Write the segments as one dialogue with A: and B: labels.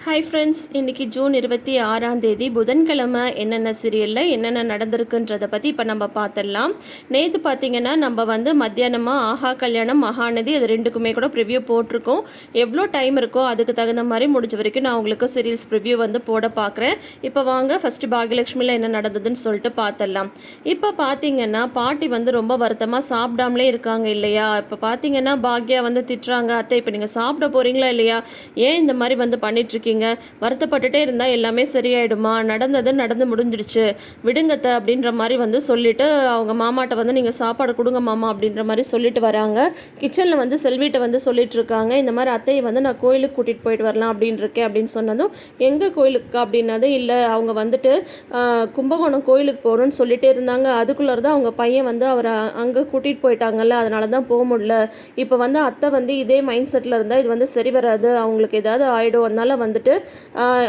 A: Hi friends, இன்றைக்கி June 26 புதன்கிழமை என்னென்ன சீரியலில் என்னென்ன நடந்திருக்குன்றதை பற்றி இப்போ நம்ம பார்த்துடலாம். நேற்று பார்த்திங்கன்னா நம்ம வந்து மத்தியானமாக ஆஹா கல்யாணம் மகாநதி அது ரெண்டுக்குமே கூட ப்ரிவ்யூ போட்டிருக்கோம். எவ்வளோ டைம் இருக்கோ அதுக்கு தகுந்த மாதிரி முடிஞ்ச வரைக்கும் நான் உங்களுக்கு சீரியல்ஸ் ப்ரிவ்யூ வந்து போட பார்க்குறேன். இப்போ வாங்க ஃபஸ்ட்டு பாகியலட்சுமியில் என்ன நடந்ததுன்னு சொல்லிட்டு பார்த்துடலாம். இப்போ பார்த்திங்கன்னா பாட்டி வந்து ரொம்ப வருத்தமாக சாப்பிடாமலே இருக்காங்க இல்லையா. இப்போ பார்த்திங்கன்னா பாக்யா வந்து திட்டுறாங்க, அத்தை இப்போ நீங்கள் சாப்பிட போகிறீங்களா இல்லையா, ஏன் இந்த மாதிரி வந்து பண்ணிட்டுருக்கீங்க, வருத்தப்பட்டுட்டே இருந்தால் எல்லாமே சரியாயிடுமா, நடந்தது நடந்து முடிஞ்சிடுச்சு விடுங்கத்த அப்படின்ற மாதிரி வந்து சொல்லிட்டு அவங்க மாமாட்ட வந்து நீங்கள் சாப்பாடு கொடுங்க மாமா அப்படின்ற மாதிரி சொல்லிட்டு வராங்க. கிச்சனில் வந்து செல்விட்ட வந்து சொல்லிட்டு இருக்காங்க, இந்த மாதிரி அத்தையை வந்து நான் கோயிலுக்கு கூட்டிகிட்டு போயிட்டு வரலாம் அப்படின்னு இருக்கேன் அப்படின்னு சொன்னதும், எங்கே கோயிலுக்கு அப்படின்னதும், இல்லை அவங்க வந்துட்டு கும்பகோணம் கோயிலுக்கு போகணும்னு சொல்லிட்டே இருந்தாங்க, அதுக்குள்ளே தான் அவங்க பையன் வந்து அவரை அங்கே கூட்டிகிட்டு போயிட்டாங்கல்ல, அதனால தான் போக முடியல. இப்போ வந்து அத்தை வந்து இதே மைண்ட் செட்டில் இருந்தால் இது வந்து சரி வராது, அவங்களுக்கு ஏதாவது ஆகிடும், அதனால வந்துட்டு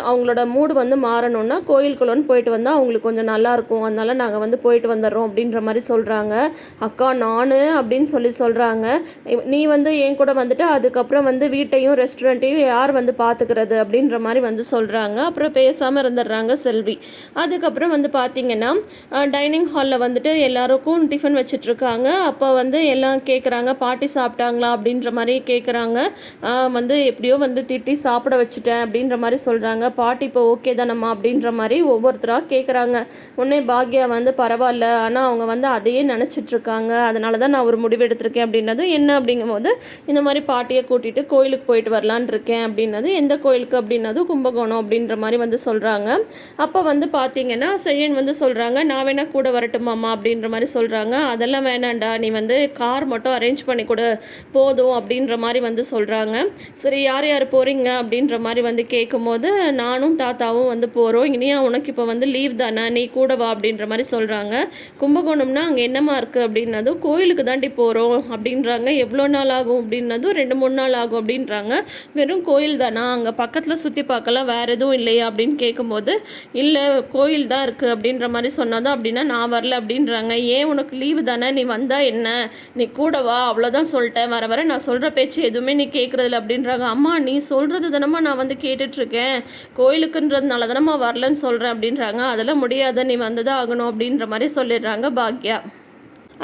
A: அவங்களோட மூடு வந்து மாறணும்னா கோயிலுக்குள்ளன்னு போயிட்டு வந்தால் அவங்களுக்கு கொஞ்சம் நல்லாயிருக்கும், அதனால நாங்கள் வந்து போயிட்டு வந்துடுறோம் அப்படின்ற மாதிரி சொல்கிறாங்க. அக்கா நான் அப்படின்னு சொல்கிறாங்க, நீ வந்து என் கூட வந்துட்டு அதுக்கப்புறம் வந்து வீட்டையும் ரெஸ்டாரண்ட்டையும் யார் வந்து பார்த்துக்கிறது அப்படின்ற மாதிரி வந்து சொல்கிறாங்க. அப்புறம் பேசாமல் இருந்துடுறாங்க செல்வி. அதுக்கப்புறம் வந்து பார்த்திங்கன்னா டைனிங் ஹாலில் வந்துட்டு எல்லாருக்கும் டிஃபன் வச்சிட்ருக்காங்க. அப்போ வந்து எல்லாம் கேட்குறாங்க, பாட்டி சாப்பிட்டாங்களா அப்படின்ற மாதிரி கேட்குறாங்க. வந்து எப்படியோ வந்து திட்டி சாப்பிட வச்சுட்டேன் அப்படின்ற மாதிரி சொல்கிறாங்க. பாட்டி இப்போ ஓகே தானம்மா அப்படின்ற மாதிரி ஒவ்வொருத்தராக கேட்குறாங்க. உடனே பாக்யா வந்து பரவாயில்ல, ஆனால் அவங்க வந்து அதையே நினச்சிட்ருக்காங்க, அதனால தான் நான் ஒரு முடிவு எடுத்திருக்கேன் அப்படின்னது. என்ன அப்படிங்கும்போது, இந்த மாதிரி பாட்டியை கூட்டிகிட்டு கோயிலுக்கு போயிட்டு வரலான் இருக்கேன் அப்படின்னது. எந்த கோயிலுக்கு அப்படின்னது, கும்பகோணம் அப்படின்ற மாதிரி வந்து சொல்கிறாங்க. அப்போ வந்து பார்த்திங்கன்னா செழியன் வந்து சொல்கிறாங்க, நான் வேணா கூட வரட்டுமாம்மா அப்படின்ற மாதிரி சொல்கிறாங்க. அதெல்லாம் வேணாண்டா, நீ வந்து கார் மட்டும் அரேஞ்ச் பண்ணி கொடு போதும் அப்படின்ற மாதிரி வந்து சொல்கிறாங்க. சரி யார் யார் போகிறீங்க அப்படின்ற மாதிரி வந்து கேட்கும்போது, நானும் தாத்தாவும் வந்து போகிறோம், இனியா உனக்கு இப்போ வந்து லீவ் தானே, நீ கூட வா அப்படின்ற மாதிரி சொல்கிறாங்க. கும்பகோணம்னா அங்கே என்னமா இருக்குது அப்படின்னதும், கோயிலுக்கு தாண்டி போகிறோம் அப்படின்றாங்க. எவ்வளோ நாள் ஆகும் அப்படின்னதும், 2-3 நாள் ஆகும் அப்படின்றாங்க. வெறும் கோயில் தானா, அங்கே பக்கத்தில் சுற்றி பார்க்கலாம் வேறு எதுவும் இல்லையா அப்படின்னு கேட்கும்போது, இல்லை கோயில் தான் இருக்குது அப்படின்ற மாதிரி சொன்னதும், அப்படின்னா நான் வரல அப்படின்றாங்க. ஏன் உனக்கு லீவு தானே, நீ வந்தால் என்ன, நீ கூட வா அவ்வளோதான் சொல்லிட்டேன், வர வர நான் சொல்கிற பேச்சு எதுவுமே நீ கேட்குறதில்ல அப்படின்றாங்க. அம்மா நீ சொல்கிறது தானம்மா நான் வந்து கேட்டுட்ருக்கேன், கோயிலுக்குன்றதுனால தானம்மா வரலன்னு சொல்கிறேன் அப்படின்றாங்க. அதெல்லாம் முடியாத, நீ வந்ததான் ஆகணும் அப்படின்ற மாதிரி சொல்லிடுறாங்க பாக்யா.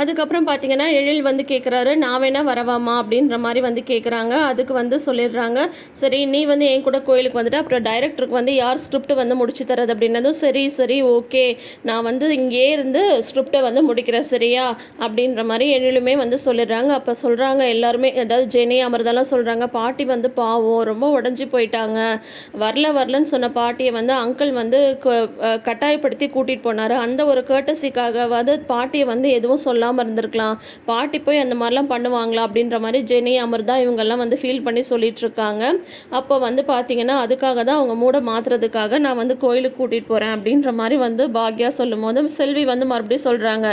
A: அதுக்கப்புறம் பார்த்திங்கன்னா எழில் வந்து கேட்குறாரு, நான் வேணா வரவாமா அப்படின்ற மாதிரி வந்து கேட்குறாங்க. அதுக்கு வந்து சொல்லிடுறாங்க, சரி நீ வந்து என் கூட கோயிலுக்கு வந்துட்டு அப்புறம் டைரக்டருக்கு வந்து யார் ஸ்கிரிப்ட் வந்து முடிச்சு தரது அப்படின்னதும், சரி சரி ஓகே நான் வந்து இங்கே இருந்து ஸ்கிரிப்டை வந்து முடிக்கிறேன் சரியா அப்படின்ற மாதிரி எழிலுமே வந்து சொல்லிடுறாங்க. அப்போ சொல்கிறாங்க எல்லாருமே, அதாவது ஜெனி அமிர்தாலாம் சொல்கிறாங்க, பாட்டி வந்து பாவம் ரொம்ப உடஞ்சி போயிட்டாங்க, வரலன்னு சொன்ன பாட்டியை வந்து அங்கிள் வந்து கட்டாயப்படுத்தி கூட்டிகிட்டு போனார், அந்த ஒரு கேர்டசிக்காகவாது பாட்டியை வந்து எதுவும் சொல்லாமல் இருந்திருக்கலாம், பாட்டி போய் அந்த மாதிரிலாம் பண்ணுவாங்களா அப்படின்ற மாதிரி ஜெனி அமிர்தா இவங்கெல்லாம் வந்து ஃபீல் பண்ணி சொல்லிட்டு இருக்காங்க. அப்போ வந்து பார்த்தீங்கன்னா அதுக்காக தான் அவங்க மூட மாற்றுறதுக்காக நான் வந்து கோயிலுக்கு கூட்டிகிட்டு போகிறேன் அப்படின்ற மாதிரி வந்து பாக்யா சொல்லும் போது, செல்வி வந்து மறுபடியும் சொல்கிறாங்க,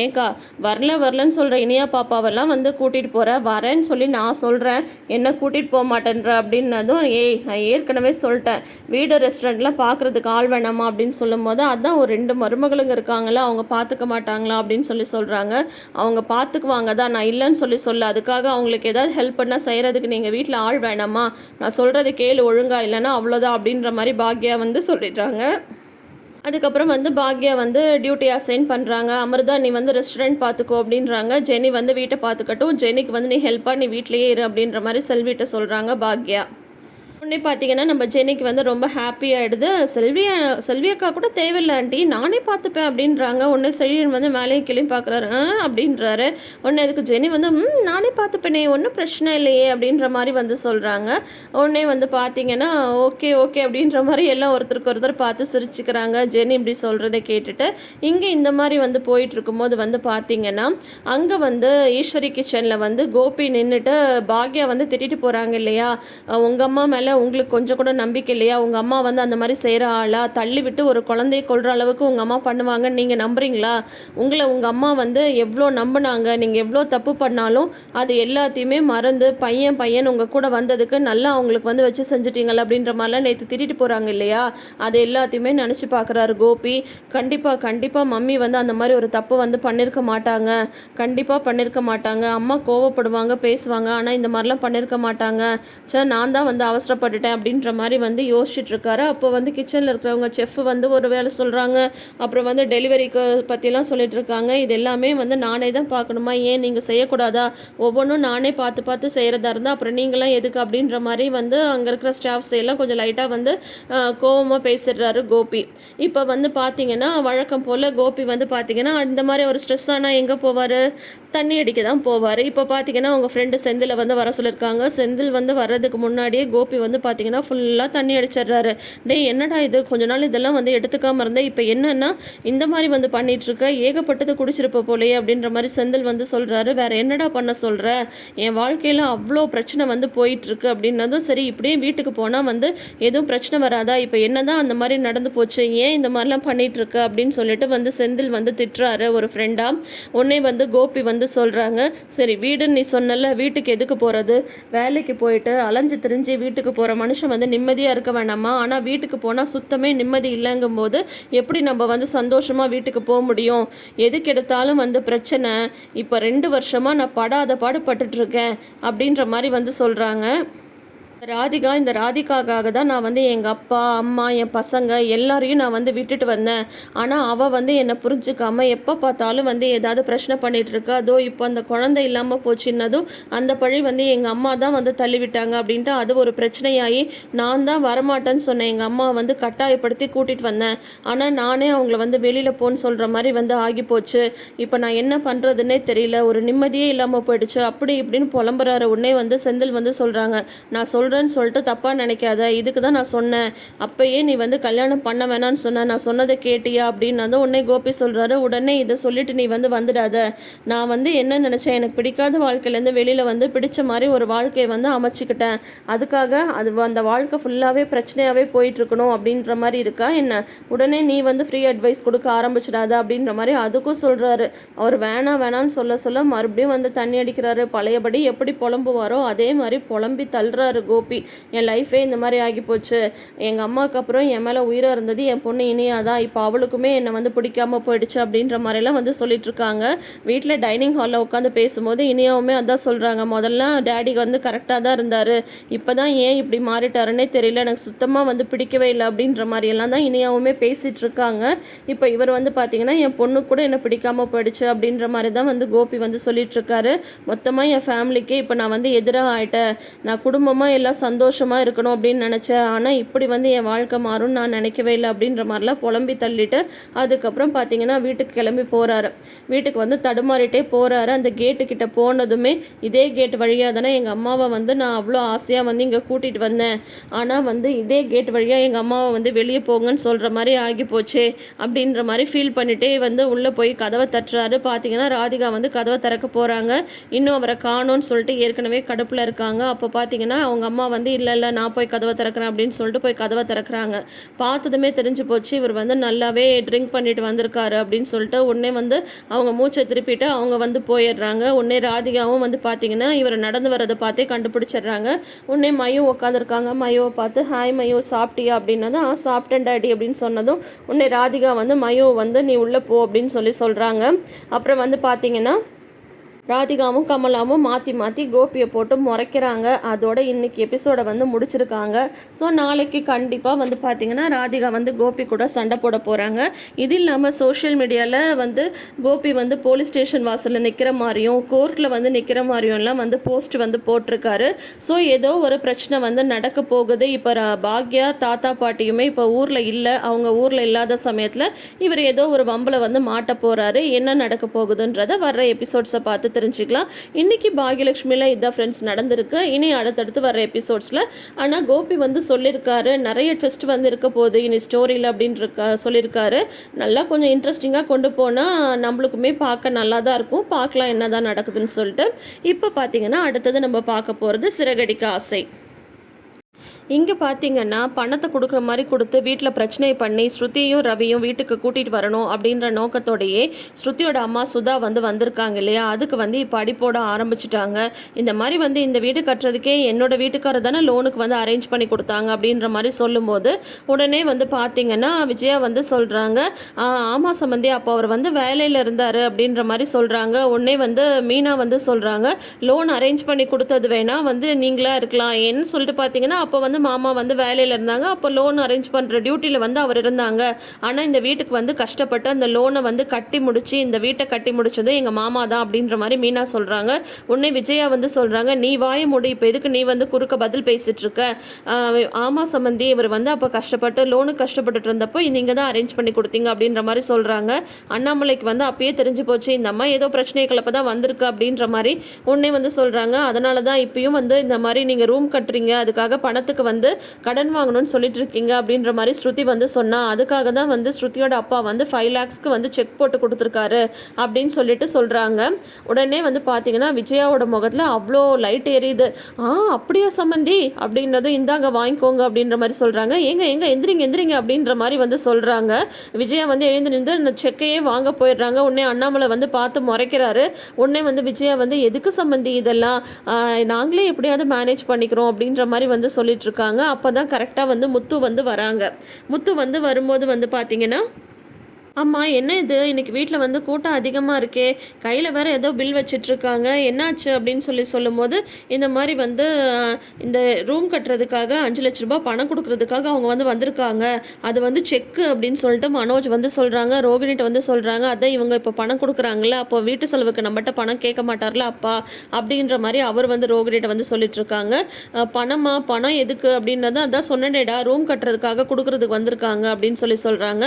A: ஏங்கா வரலன்னு சொல்கிற இனியா பாப்பாவெல்லாம் வந்து கூட்டிகிட்டு போகிற, வரேன்னு சொல்லி நான் சொல்கிறேன், என்ன கூட்டிகிட்டு போக மாட்டேன்ற அப்படின்னதும், நான் ஏற்கனவே சொல்லிட்டேன் வீடு ரெஸ்டாரண்ட்லாம் பார்க்குறதுக்கு ஆள் வேணாமா அப்படின்னு சொல்லும் போது, அதான் ஒரு 2 மருமகளுங்க இருக்காங்களா அவங்க பார்த்துக்க மாட்டாங்களா அப்படின்னு சொல்கிறாங்க. அவங்க பார்த்துக்குவாங்க தான், நான் இல்லைன்னு சொல்ல, அதுக்காக அவங்களுக்கு ஏதாவது ஹெல்ப் பண்ணால் செய்கிறதுக்கு நீங்கள் வீட்டில் ஆள் வேணாமா, நான் சொல்கிறது கேளு ஒழுங்கா, இல்லைன்னா அவ்வளோதான் அப்படின்ற மாதிரி பாக்யா வந்து சொல்லிடுறாங்க. அதுக்கப்புறம் வந்து பாக்யா வந்து டியூட்டி அசைன் பண்ணுறாங்க. அமிர்தா நீ வந்து ரெஸ்டாரண்ட் பார்த்துக்கோ அப்படின்றாங்க. ஜெனி வந்து வீட்டை பார்த்துக்கட்டும், ஜெனிக்கு வந்து நீ ஹெல்ப்பாக நீ வீட்லேயே இரு அப்படின்ற மாதிரி செல்விட்ட சொல்கிறாங்க பாக்யா. உடனே பார்த்தீங்கன்னா நம்ம ஜெனிக்கு வந்து ரொம்ப ஹாப்பி ஆகிடுது. செல்வி அக்கா கூட தேவையில்லை ஆண்டி, நானே பார்த்துப்பேன் அப்படின்றாங்க. உடனே செழியன் வந்து மேலேயும் கீழே பார்க்குறாரு அப்படின்றாரு. உடனே அதுக்கு ஜெனி வந்து நானே பார்த்துப்பேனே ஒன்றும் பிரச்சனை இல்லையே அப்படின்ற மாதிரி வந்து சொல்கிறாங்க. உடனே வந்து பார்த்தீங்கன்னா ஓகே அப்படின்ற மாதிரி எல்லாம் ஒருத்தருக்கு ஒருத்தர் பார்த்து சிரிச்சுக்கிறாங்க. ஜெனி இப்படி சொல்கிறத கேட்டுட்டு இங்கே இந்த மாதிரி வந்து போயிட்டு இருக்கும்போது வந்து பார்த்தீங்கன்னா அங்கே வந்து ஈஸ்வரி கிச்சனில் வந்து கோபி நின்றுட்டு பாக்யா வந்து திட்டிட்டு போகிறாங்க இல்லையா, உங்கள் அம்மா மேலே உங்களுக்கு கொஞ்சம் கூட நம்பிக்கை இல்லையா, உங்கள் அம்மா வந்து அந்த மாதிரி செய்கிற ஆளா, தள்ளி விட்டு ஒரு குழந்தையை கொள்கிற அளவுக்கு உங்கள் அம்மா பண்ணுவாங்கன்னு நீங்கள் நம்புறீங்களா, உங்கள் அம்மா வந்து எவ்வளோ நம்பினாங்க, நீங்கள் எவ்வளோ தப்பு பண்ணாலும் அது எல்லாத்தையுமே மறந்து பையன் உங்கள் கூட வந்ததுக்கு நல்லா அவங்களுக்கு வந்து வச்சு செஞ்சுட்டீங்களா அப்படின்ற மாதிரிலாம் நேற்று திட்டிட்டு போகிறாங்க இல்லையா, அது எல்லாத்தையுமே நினச்சி பார்க்குறாரு கோபி. கண்டிப்பாக மம்மி வந்து அந்த மாதிரி ஒரு தப்பு வந்து பண்ணியிருக்க மாட்டாங்க, அம்மா கோவப்படுவாங்க பேசுவாங்க, ஆனால் இந்த மாதிரிலாம் பண்ணியிருக்க மாட்டாங்க, நான் தான் வந்து அவசரப்பட்டு அவமானப்பட்டுட்டேன் அப்படின்ற மாதிரி வந்து யோசிச்சுட்டு இருக்காரு. அப்போ வந்து கிச்சனில் இருக்கிறவங்க செஃப் வந்து ஒரு வேலை சொல்கிறாங்க. அப்புறம் வந்து டெலிவரிக்கு பற்றிலாம் சொல்லிட்டு இருக்காங்க. இது எல்லாமே வந்து நானே தான் பார்க்கணுமா, ஏன் நீங்கள் செய்யக்கூடாதா, ஒவ்வொன்றும் நானே பார்த்து பார்த்து செய்கிறதா இருந்தால் அப்புறம் நீங்களாம் எதுக்கு அப்படின்ற மாதிரி வந்து அங்கே இருக்கிற ஸ்டாஃப்ஸ் எல்லாம் கொஞ்சம் லைட்டாக வந்து கோவமாக பேசிடுறாரு கோபி. இப்போ வந்து பார்த்தீங்கன்னா வழக்கம் போல் கோபி வந்து பார்த்தீங்கன்னா இந்த மாதிரி ஒரு ஸ்ட்ரெஸ் ஆனால் எங்கே போவார், தண்ணி அடிக்க தான் போவார். இப்போ பார்த்தீங்கன்னா அவங்க ஃப்ரெண்டு செந்திலை வந்து வர சொல்லியிருக்காங்க. செந்தில் வந்து வர்றதுக்கு முன்னாடியே கோபி வந்து பார்த்தீங்கன்னா ஃபுல்லாக தண்ணி அடிச்சிடுறாரு. டேய் என்னடா இது, கொஞ்ச நாள் இதெல்லாம் வந்து எடுத்துக்காமல் இருந்தேன், இப்போ என்னன்னா இந்த மாதிரி வந்து பண்ணிகிட்ருக்க, ஏகப்பட்டது குடிச்சிருப்ப போலையே அப்படின்ற மாதிரி செந்தில் வந்து சொல்கிறாரு. வேறு என்னடா பண்ண சொல்கிற, என் வாழ்க்கையில் அவ்வளோ பிரச்சனை வந்து போயிட்டுருக்கு அப்படின்னதும் சரி இப்படியே வீட்டுக்கு போனால் வந்து எதுவும் பிரச்சனை வராதா, இப்போ என்ன தான் அந்த மாதிரி நடந்து போச்சு, ஏன் இந்த மாதிரிலாம் பண்ணிகிட்ருக்கு அப்படின்னு சொல்லிட்டு வந்து செந்தில் வந்து திட்டுறாரு ஒரு ஃப்ரெண்டாக. உடனே வந்து கோபி வந்து சொல்கிறாங்க, சரி வீடுன்னு நீ சொன்னல, வீட்டுக்கு எதுக்கு போகிறது, வேலைக்கு போயிட்டு அலைஞ்சு திரிஞ்சு வீட்டுக்கு போகிற மனுஷன் வந்து நிம்மதியாக இருக்க வேண்டாமா, ஆனால் வீட்டுக்கு போனால் சுத்தமே நிம்மதி இல்லைங்கும் போது எப்படி நம்ம வந்து சந்தோஷமாக வீட்டுக்கு போக முடியும், எதுக்கு எடுத்தாலும் வந்து பிரச்சனை, இப்போ 2 வருஷமாக நான் படாத பாடுபட்டுட்ருக்கேன் அப்படின்ற மாதிரி வந்து சொல்கிறாங்க. இந்த ராதிகாக்காக தான் நான் வந்து எங்கள் அப்பா அம்மா என் பசங்க எல்லாரையும் நான் வந்து விட்டுட்டு வந்தேன். ஆனால் அவள் வந்து என்னை புரிஞ்சுக்காமல் எப்போ பார்த்தாலும் வந்து ஏதாவது பிரச்சனை பண்ணிகிட்டு இருக்கா. அதோ இப்போ அந்த குழந்தை இல்லாமல் போச்சுன்னதும் அந்த பழி வந்து எங்கள் அம்மா தான் வந்து தள்ளிவிட்டாங்க அப்படின்ட்டு அது ஒரு பிரச்சனையாகி நான் தான் வரமாட்டேன்னு சொன்னேன். எங்கள் அம்மா வந்து கட்டாயப்படுத்தி கூட்டிகிட்டு வந்தேன். ஆனால் நானே அவங்கள வந்து வெளியில் போன்னு சொல்கிற மாதிரி வந்து ஆகி போச்சு. இப்போ நான் என்ன பண்ணுறதுன்னே தெரியல, ஒரு நிம்மதியே இல்லாமல் போயிடுச்சு அப்படி இப்படின்னு புலம்புறாரு. உடனே வந்து செந்தில் வந்து சொல்கிறாங்க, நான் சொல்கிறேன்னு சொல்லிட்டு தப்பாக நினைக்காத, இதுக்கு தான் நான் சொன்னேன், அப்பயே நீ வந்து கல்யாணம் பண்ண வேணான்னு சொன்ன, நான் சொன்னதை கேட்டியா அப்படின்னு உடனே கோபி சொல்கிறாரு. உடனே இதை சொல்லிட்டு நீ வந்து வந்துடாத, நான் வந்து என்ன நினச்சேன், எனக்கு பிடிக்காத வாழ்க்கையிலேருந்து வெளியில் வந்து பிடிச்ச மாதிரி ஒரு வாழ்க்கையை வந்து அமைச்சிக்கிட்டேன், அதுக்காக அந்த வாழ்க்கை ஃபுல்லாகவே பிரச்சனையாகவே போயிட்டுருக்கணும் அப்படின்ற மாதிரி இருக்கா என்ன, உடனே நீ வந்து ஃப்ரீ அட்வைஸ் கொடுக்க ஆரம்பிச்சிடாத அப்படின்ற மாதிரி அதுக்கும் சொல்கிறாரு. அவர் வேணான்னு சொல்ல மறுபடியும் வந்து தண்ணி அடிக்கிறாரு. பழையபடி எப்படி புலம்புவாரோ அதே மாதிரி புலம்பி தள்ளுறாரு கோபி. என் லைஃபே இந்த மாதிரி ஆகி போச்சு, எங்கள் அம்மாவுக்கு அப்புறம் என் மேலே உயிராக இருந்தது என் பொண்ணு இனியா தான், இப்போ அவளுக்குமே என்னை வந்து பிடிக்காமல் போயிடுச்சு அப்படின்ற மாதிரிலாம் வந்து சொல்லிட்டு இருக்காங்க. வீட்டில் டைனிங் ஹாலில் உட்காந்து பேசும்போது இனியாவுமே அதான் சொல்கிறாங்க, முதல்ல டேடி வந்து கரெக்டாக தான் இருந்தார், இப்போ தான் ஏன் இப்படி மாறிட்டாருன்னே தெரியல, எனக்கு சுத்தமாக வந்து பிடிக்கவே இல்லை அப்படின்ற மாதிரியெல்லாம் தான் இனியாவுமே பேசிகிட்டு இருக்காங்க. இப்போ இவர் வந்து பார்த்தீங்கன்னா என் பொண்ணு கூட என்னை பிடிக்காமல் போயிடுச்சு அப்படின்ற மாதிரி தான் வந்து கோபி வந்து சொல்லிட்டு இருக்காரு. மொத்தமாக என் ஃபேமிலிக்கே இப்போ நான் வந்து எதிராக ஆகிட்டேன், நான் குடும்பமாக எல்லாம் சந்தோஷமாக இருக்கணும் அப்படின்னு நினச்சேன், ஆனால் இப்படி வந்து என் வாழ்க்கை மாறும்னு நான் நினைக்கவே இல்லை அப்படின்ற மாதிரிலாம் புலம்பி தள்ளிட்டு அதுக்கப்புறம் பார்த்தீங்கன்னா வீட்டுக்கு கிளம்பி போகிறாரு. வீட்டுக்கு வந்து தடுமாறிட்டே போகிறாரு. அந்த கேட்டுக்கிட்ட போனதுமே இதே கேட் வழியாக தானே எங்கள் அம்மாவை வந்து நான் அவ்வளோ ஆசையாக வந்து இங்கே கூட்டிகிட்டு வந்தேன், ஆனால் வந்து இதே கேட் வழியாக எங்கள் அம்மாவை வந்து வெளியே போங்கன்னு சொல்கிற மாதிரி ஆகி போச்சே அப்படின்ற மாதிரி ஃபீல் பண்ணிகிட்டே வந்து உள்ளே போய் கதவை தட்டுறாரு. பார்த்தீங்கன்னா ராதிகா வந்து கதவை திறக்க போகிறாங்க. இன்னும் அவரை காணோன்னு சொல்லிட்டு ஏற்கனவே கடுப்பில் இருக்காங்க. அப்போ பார்த்தீங்கன்னா அவங்க அம்மா வந்து இல்லை நான் போய் கதவை திறக்கிறேன் அப்படின்னு சொல்லிட்டு போய் கதவை திறக்கிறாங்க. பார்த்ததுமே தெரிஞ்சு போச்சு இவர் வந்து நல்லாவே ட்ரிங்க் பண்ணிட்டு வந்திருக்காரு அப்படின்னு சொல்லிட்டு உடனே வந்து அவங்க மூச்சை திருப்பிட்டு அவங்க வந்து போயிடுறாங்க. உடனே ராதிகாவும் வந்து பார்த்தீங்கன்னா இவர் நடந்து வரதை பார்த்தே கண்டுபிடிச்சிடுறாங்க. உடனே மயு உட்காந்துருக்காங்க. மயுவை பார்த்து ஹாய் மயு சாப்பிட்டியா அப்படின்னதும் சாப்பிட்டேன் டாடி அப்படின்னு சொன்னதும் உடனே ராதிகா வந்து மயு வந்து நீ உள்ளே போ அப்படின்னு சொல்கிறாங்க. அப்புறம் வந்து பார்த்தீங்கன்னா ராதிகாவும் கமலாவும் மாற்றி மாற்றி கோபியை போட்டு முறைக்கிறாங்க. அதோட இன்னைக்கு எபிசோடை வந்து முடிச்சிருக்காங்க. ஸோ நாளைக்கு கண்டிப்பாக வந்து பார்த்திங்கன்னா ராதிகா வந்து கோபி கூட சண்டை போட போகிறாங்க. இது இல்லாமல் சோஷியல் மீடியாவில் வந்து கோபி வந்து போலீஸ் ஸ்டேஷன் வாசலில் நிற்கிற மாதிரியும் கோர்ட்டில் வந்து நிற்கிற மாதிரியும்லாம் வந்து போஸ்ட் வந்து போட்டிருக்காரு. ஸோ ஏதோ ஒரு பிரச்சனை வந்து நடக்க போகுது. இப்போ பாக்யா தாத்தா பாட்டியுமே இப்போ ஊரில் இல்லை, அவங்க ஊரில் இல்லாத சமயத்தில் இவர் ஏதோ ஒரு வம்பில் வந்து மாட்ட போகிறாரு. என்ன நடக்க போகுதுன்றதை வர்ற எபிசோட்ஸை பார்த்து தெரிஞ்சுக்கலாம். இன்னைக்கு பாகியலட்சுமியில் இதான் ஃப்ரெண்ட்ஸ் நடந்திருக்கு. இனி அடுத்தடுத்து வர எபிசோட்ஸில் ஆனால் கோபி வந்து சொல்லியிருக்காரு நிறைய ட்விஸ்ட் வந்து இருக்க போகுது இனி ஸ்டோரியில் அப்படின்ற சொல்லியிருக்காரு. நல்லா கொஞ்சம் இன்ட்ரெஸ்டிங்காக கொண்டு போனால் நம்மளுக்குமே பார்க்க நல்லா தான் இருக்கும். பார்க்கலாம் என்ன தான் நடக்குதுன்னு சொல்லிட்டு. இப்போ பார்த்தீங்கன்னா அடுத்தது நம்ம பார்க்க போகிறது சிறகடிக்க ஆசை. இங்கே பார்த்தீங்கன்னா பணத்தை கொடுக்குற மாதிரி கொடுத்து வீட்டில் பிரச்சனை பண்ணி ஸ்ருதியும் ரவியும் வீட்டுக்கு கூட்டிகிட்டு வரணும் அப்படின்ற நோக்கத்தோடையே ஸ்ருதியோட அம்மா சுதா வந்து வந்திருக்காங்க இல்லையா, அதுக்கு வந்து இப்போ அடிப்போட ஆரம்பிச்சிட்டாங்க. இந்த மாதிரி வந்து இந்த வீடு கட்டுறதுக்கே என்னோட வீட்டுக்காரர் தானே லோனுக்கு வந்து அரேஞ்ச் பண்ணி கொடுத்தாங்க அப்படின்ற மாதிரி சொல்லும்போது உடனே வந்து பார்த்தீங்கன்னா விஜயா வந்து சொல்கிறாங்க ஆமாம் சம்பந்தி அப்போ அவர் வந்து வேலையில் இருந்தார் அப்படின்ற மாதிரி சொல்கிறாங்க. உடனே வந்து மீனா வந்து சொல்கிறாங்க லோன் அரேஞ்ச் பண்ணி கொடுத்தது வேணா வந்து நீங்களாக இருக்கலாம் ஏன்னு சொல்லிட்டு பார்த்தீங்கன்னா அப்போ வந்து வந்து மாமா வந்து வேலையில் இருந்தாங்க. அப்போ லோன் அரேஞ்ச் பண்ணுற டியூட்டியில் வந்து அவர் இருந்தாங்க. ஆனால் இந்த வீட்டுக்கு வந்து கஷ்டப்பட்டு அந்த லோனை வந்து கட்டி முடிச்சு இந்த வீட்டை கட்டி முடிச்சது எங்கள் மாமா தான் அப்படின்ற மாதிரி மீனா சொல்கிறாங்க. உடனே விஜயா வந்து சொல்கிறாங்க, நீ வாய மூடி, இப்போ எதுக்கு நீ வந்து குறுக்க பதில் பேசிகிட்டு இருக்க? ஆமா சம்மந்தி, இவர் வந்து அப்போ கஷ்டப்பட்டு லோனுக்கு கஷ்டப்பட்டுட்டு இருந்தப்போ நீங்கள் தான் அரேஞ்ச் பண்ணி கொடுத்தீங்க அப்படின்ற மாதிரி சொல்கிறாங்க. அண்ணாமலைக்கு வந்து அப்பயே தெரிஞ்சு போச்சு இந்த அம்மா ஏதோ பிரச்சனைகளப்போ தான் வந்திருக்கு அப்படின்ற மாதிரி உடனே வந்து சொல்கிறாங்க. அதனால தான் இப்பயும் வந்து இந்த மாதிரி நீங்கள் ரூம் கட்டுறீங்க, அதுக்காக பணத்துக்கு வந்து கடன் வாங்கணும்னு சொல்லிட்டு இருக்கீங்க அப்படின்ற மாதிரி ஸ்ருதி வந்து சொன்னால், அதுக்காக தான் வந்து ஸ்ருதியோட அப்பா வந்து 5 lakhsக்கு வந்து செக் போட்டு கொடுத்துருக்காரு அப்படின்னு சொல்லிட்டு சொல்கிறாங்க. உடனே வந்து பார்த்தீங்கன்னா விஜயாவோட முகத்தில் அவ்வளோ லைட் எரியுது. அப்படியா சம்மந்தி அப்படின்னது, இந்தாங்க வாங்கிக்கோங்க அப்படின்ற மாதிரி சொல்கிறாங்க. எங்க எந்திரிங்க எந்திரிங்க அப்படின்ற மாதிரி வந்து சொல்கிறாங்க. விஜயா வந்து எழுந்து நின்று இந்த செக்கையே வாங்க போயிடுறாங்க. உடனே அண்ணாமலை வந்து பார்த்து முறைக்கிறாரு. உடனே வந்து விஜயா வந்து எதுக்கு சம்மந்தி இதெல்லாம், நாங்களே எப்படியாவது மேனேஜ் பண்ணிக்கிறோம் அப்படின்ற மாதிரி வந்து சொல்லிட்டு இருக்காங்க. அப்போ தான் கரெக்டாக வந்து முத்து வந்து வராங்க. முத்து வந்து வரும்போது வந்து பார்த்தீங்கன்னா, ஆமா என்ன இது இன்னைக்கு வீட்டில் வந்து கூட்டம் அதிகமாக இருக்கே, கையில் வேற ஏதோ பில் வச்சிட்ருக்காங்க, என்னாச்சு அப்படின்னு சொல்லும்போது, இந்த மாதிரி வந்து இந்த ரூம் கட்டுறதுக்காக 5 லட்ச ரூபா பணம் கொடுக்கறதுக்காக அவங்க வந்து வந்திருக்காங்க, அது வந்து செக்கு அப்படின்னு சொல்லிட்டு மனோஜ் வந்து சொல்கிறாங்க. ரோகிணிட்ட வந்து சொல்கிறாங்க, அதான் இவங்க இப்போ பணம் கொடுக்குறாங்களே, அப்போ வீட்டு செலவுக்கு நம்மகிட்ட பணம் கேட்க மாட்டார்ல அப்பா அப்படின்ற மாதிரி அவர் வந்து ரோகிணிட்ட வந்து சொல்லிட்டுருக்காங்க. பணம் எதுக்கு அப்படின்னது, அதான் சொன்னேடா ரூம் கட்டுறதுக்காக கொடுக்குறதுக்கு வந்திருக்காங்க அப்படின்னு சொல்கிறாங்க.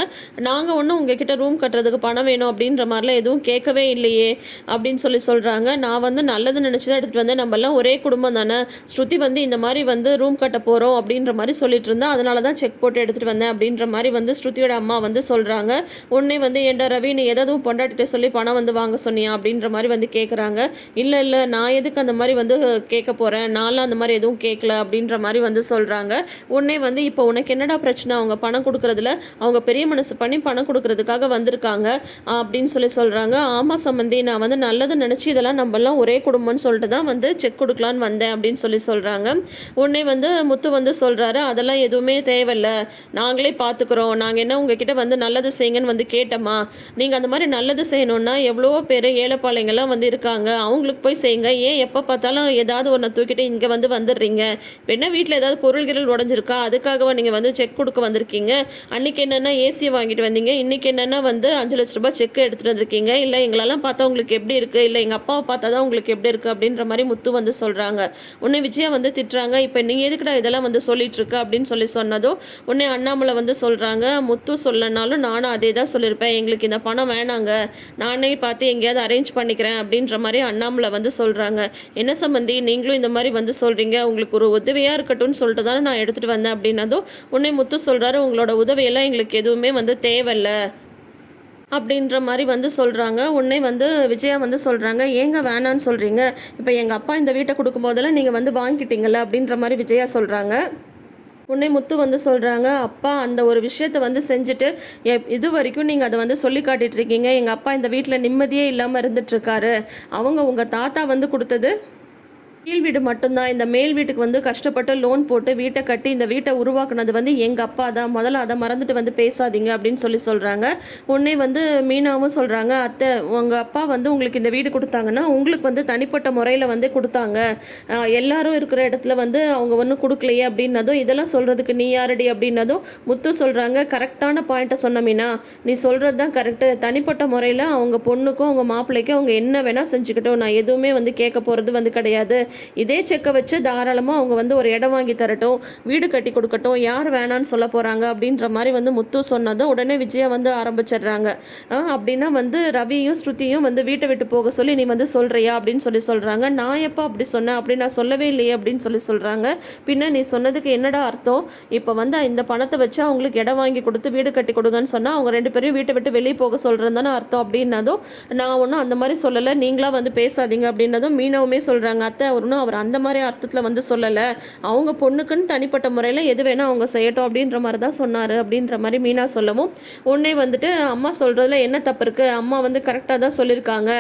A: நாங்கள் ஒன்றும் உங்ககிட்ட ரூம் கட்டுறதுக்கு பணம் வேணும் அப்படின்ற மாதிரிலாம் எதுவும் கேட்கவே இல்லையே அப்படின்னு சொல்கிறாங்க. நான் வந்து நல்லது நினச்சி தான் எடுத்துகிட்டு வந்தேன், நம்மலாம் ஒரே குடும்பம் தானே, ஸ்ருதி வந்து இந்த மாதிரி வந்து ரூம் கட்ட போகிறோம் அப்படின்ற மாதிரி சொல்லிட்டு இருந்தேன், அதனால தான் செக் போட்டு எடுத்துகிட்டு வந்தேன் அப்படின்ற மாதிரி வந்து ஸ்ருதியோட அம்மா வந்து சொல்கிறாங்க. உடனே வந்து ஏண்டா ரவி, நீ எதுவும் பொண்டாட்டிட்ட சொல்லி பணம் வந்து வாங்க சொன்னியா அப்படின்ற மாதிரி வந்து கேட்குறாங்க. இல்லை நான் எதுக்கு அந்த மாதிரி வந்து கேட்க போகிறேன், நான்லாம் அந்த மாதிரி எதுவும் கேட்கல அப்படின்ற மாதிரி வந்து சொல்கிறாங்க. உடனே வந்து இப்போ உனக்கு என்னடா பிரச்சனை, அவங்க பணம் கொடுக்குறதுல அவங்க பெரிய மனசு பண்ணி பணம் கொடுக்குறதுக்காக வந்திருக்காங்க அப்படின்னு சொல்கிறாங்க. ஆமாம் சம்மந்தி, நான் வந்து நல்லது நினச்சி இதெல்லாம் நம்மலாம் ஒரே குடும்பம்னு சொல்லிட்டு தான் வந்து செக் கொடுக்கலான்னு வந்தேன் அப்படின்னு சொல்கிறாங்க. உடனே வந்து முத்து வந்து சொல்கிறாரு, அதெல்லாம் எதுவுமே தேவையில்ல, நாங்களே பார்த்துக்குறோம், நாங்கள் என்ன உங்ககிட்ட வந்து நல்லது செய்யுங்கன்னு வந்து கேட்டோமா, நீங்கள் அந்த மாதிரி நல்லது செய்யணுன்னா எவ்வளவோ பேர் ஏழைப்பாளையங்கள்லாம் வந்து இருக்காங்க, அவங்களுக்கு போய் செய்யுங்க, ஏன் எப்போ பார்த்தாலும் ஏதாவது ஒன்றை தூக்கிட்டு இங்கே வந்து வந்துடுறீங்க, என்ன வீட்டில் ஏதாவது பொருள்கள் உடஞ்சிருக்கா அதுக்காகவா நீங்கள் வந்து செக் கொடுக்க வந்திருக்கீங்க, அன்றைக்கி என்னென்னா ஏசியை வாங்கிட்டு வந்தீங்க, இன்றைக்கி என்னென்னா வந்து 5 லட்ச ரூபாய் செக் எடுத்துகிட்டு வந்திருக்கீங்க, இல்லை எங்களெல்லாம் பார்த்தா உங்களுக்கு எப்படி இருக்குது, இல்லை எங்கள் அப்பாவை பார்த்தா தான் உங்களுக்கு எப்படி இருக்குது அப்படின்ற மாதிரி முத்து வந்து சொல்கிறாங்க. உன்னை விஜயா வந்து திட்டுறாங்க, இப்போ நீ எதுக்குடா இதெல்லாம் வந்து சொல்லிட்டு இருக்க அப்படின்னு சொன்னதும் உடனே அண்ணாமலை வந்து சொல்கிறாங்க, முத்து சொல்லனாலும் நானும் அதே தான் சொல்லியிருப்பேன், எங்களுக்கு இந்த பணம் வேணாங்க, நானே பார்த்து எங்கேயாவது அரேஞ்ச் பண்ணிக்கிறேன் அப்படின்ற மாதிரி அண்ணாமலை வந்து சொல்கிறாங்க. என்ன சம்பந்தி நீங்களும் இந்த மாதிரி வந்து சொல்கிறீங்க, உங்களுக்கு ஒரு உதவியாக இருக்கட்டும்னு சொல்லிட்டு தானே நான் எடுத்துகிட்டு வந்தேன் அப்படின்னதும் உடனே முத்து சொல்கிறாரு, உங்களோட உதவியெல்லாம் எங்களுக்கு எதுவுமே வந்து தேவையில்ல அப்படின்ற மாதிரி வந்து சொல்கிறாங்க. உடனே வந்து விஜயா வந்து சொல்கிறாங்க, ஏங்க வேணான்னு சொல்கிறீங்க, இப்போ எங்கள் அப்பா இந்த வீட்டை கொடுக்கும்போதெல்லாம் நீங்கள் வந்து வாங்கிட்டீங்கல்ல அப்படின்ற மாதிரி விஜயா சொல்கிறாங்க. உடனே முத்து வந்து சொல்கிறாங்க, அப்பா அந்த ஒரு விஷயத்தை வந்து செஞ்சுட்டு இது வரைக்கும் நீங்கள் அதை வந்து சொல்லி காட்டிகிட்டு இருக்கீங்க, எங்கள் அப்பா இந்த வீட்டில் நிம்மதியே இல்லாமல் இருந்துகிட்ருக்காரு, அவங்க உங்கள் தாத்தா வந்து கொடுத்தது கீழ் வீடு மட்டும்தான், இந்த மேல் வீட்டுக்கு வந்து கஷ்டப்பட்டு லோன் போட்டு வீட்டை கட்டி இந்த வீட்டை உருவாக்குனது வந்து எங்கள் அப்பா தான், முதல்ல அதை மறந்துட்டு வந்து பேசாதீங்க அப்படின்னு சொல்கிறாங்க. உடனே வந்து மீனாவும் சொல்கிறாங்க, அத்தை உங்கள் அப்பா வந்து உங்களுக்கு இந்த வீடு கொடுத்தாங்கன்னா உங்களுக்கு வந்து தனிப்பட்ட முறையில் வந்து கொடுத்தாங்க, எல்லாரும் இருக்கிற இடத்துல வந்து அவங்க ஒன்றும் கொடுக்கலையே அப்படின்னதும், இதெல்லாம் சொல்கிறதுக்கு நீ யாரடி அப்படின்னதும் முத்து சொல்கிறாங்க, கரெக்டான பாயிண்ட்டை சொன்ன மீனா, நீ சொல்கிறது தான் கரெக்டு, தனிப்பட்ட முறையில் அவங்க பொண்ணுக்கும் அவங்க மாப்பிள்ளைக்கும் அவங்க என்ன வேணால் செஞ்சுக்கிட்டோம், நான் எதுவுமே வந்து கேட்க போகிறது வந்து கிடையாது, இதே செக்கை வச்சு தாராளமாக அவங்க வந்து ஒரு இடம் வாங்கி தரட்டும், வீடு கட்டி கொடுக்கட்டும், யார் வேணான்னு சொல்ல போகிறாங்க அப்படின்ற மாதிரி வந்து முத்து சொன்னதும் உடனே விஜயா வந்து ஆரம்பிச்சிடுறாங்க. அப்படின்னா வந்து ரவியும் ஸ்ருதியும் வந்து வீட்டை விட்டு போக சொல்லி நீ வந்து சொல்கிறியா அப்படின்னு சொல்கிறாங்க. நான் எப்போ அப்படி சொன்னேன் அப்படி நான் சொல்லவே இல்லையே அப்படின்னு சொல்கிறாங்க. பின்ன நீ சொன்னதுக்கு என்னடா அர்த்தம், இப்போ வந்து இந்த பணத்தை வச்சு அவங்களுக்கு இடம் வாங்கி கொடுத்து வீடு கட்டி கொடுங்கன்னு சொன்னால் அவங்க 2 பேரையும் வீட்டை விட்டு வெளியே போக சொல்கிறது தானே அர்த்தம் அப்படின்னதும், நான் ஒன்றும் அந்த மாதிரி சொல்லலை, நீங்களாக வந்து பேசாதீங்க அப்படின்னதும் மீனவுமே சொல்கிறாங்க, அத்தை ஒன்றும் அவர் அந்த மாதிரி அர்த்தத்தில் வந்து சொல்லலை, அவங்க பொண்ணுக்குன்னு தனிப்பட்ட முறையில் எது வேணால் அவங்க செய்யட்டும் அப்படின்ற மாதிரி தான் சொன்னார் அப்படின்ற மாதிரி மீனா சொல்லவும், உடனே வந்துட்டு அம்மா சொல்கிறதுல என்ன தப்பு இருக்குது, அம்மா வந்து கரெக்டாக தான் சொல்லியிருக்காங்க,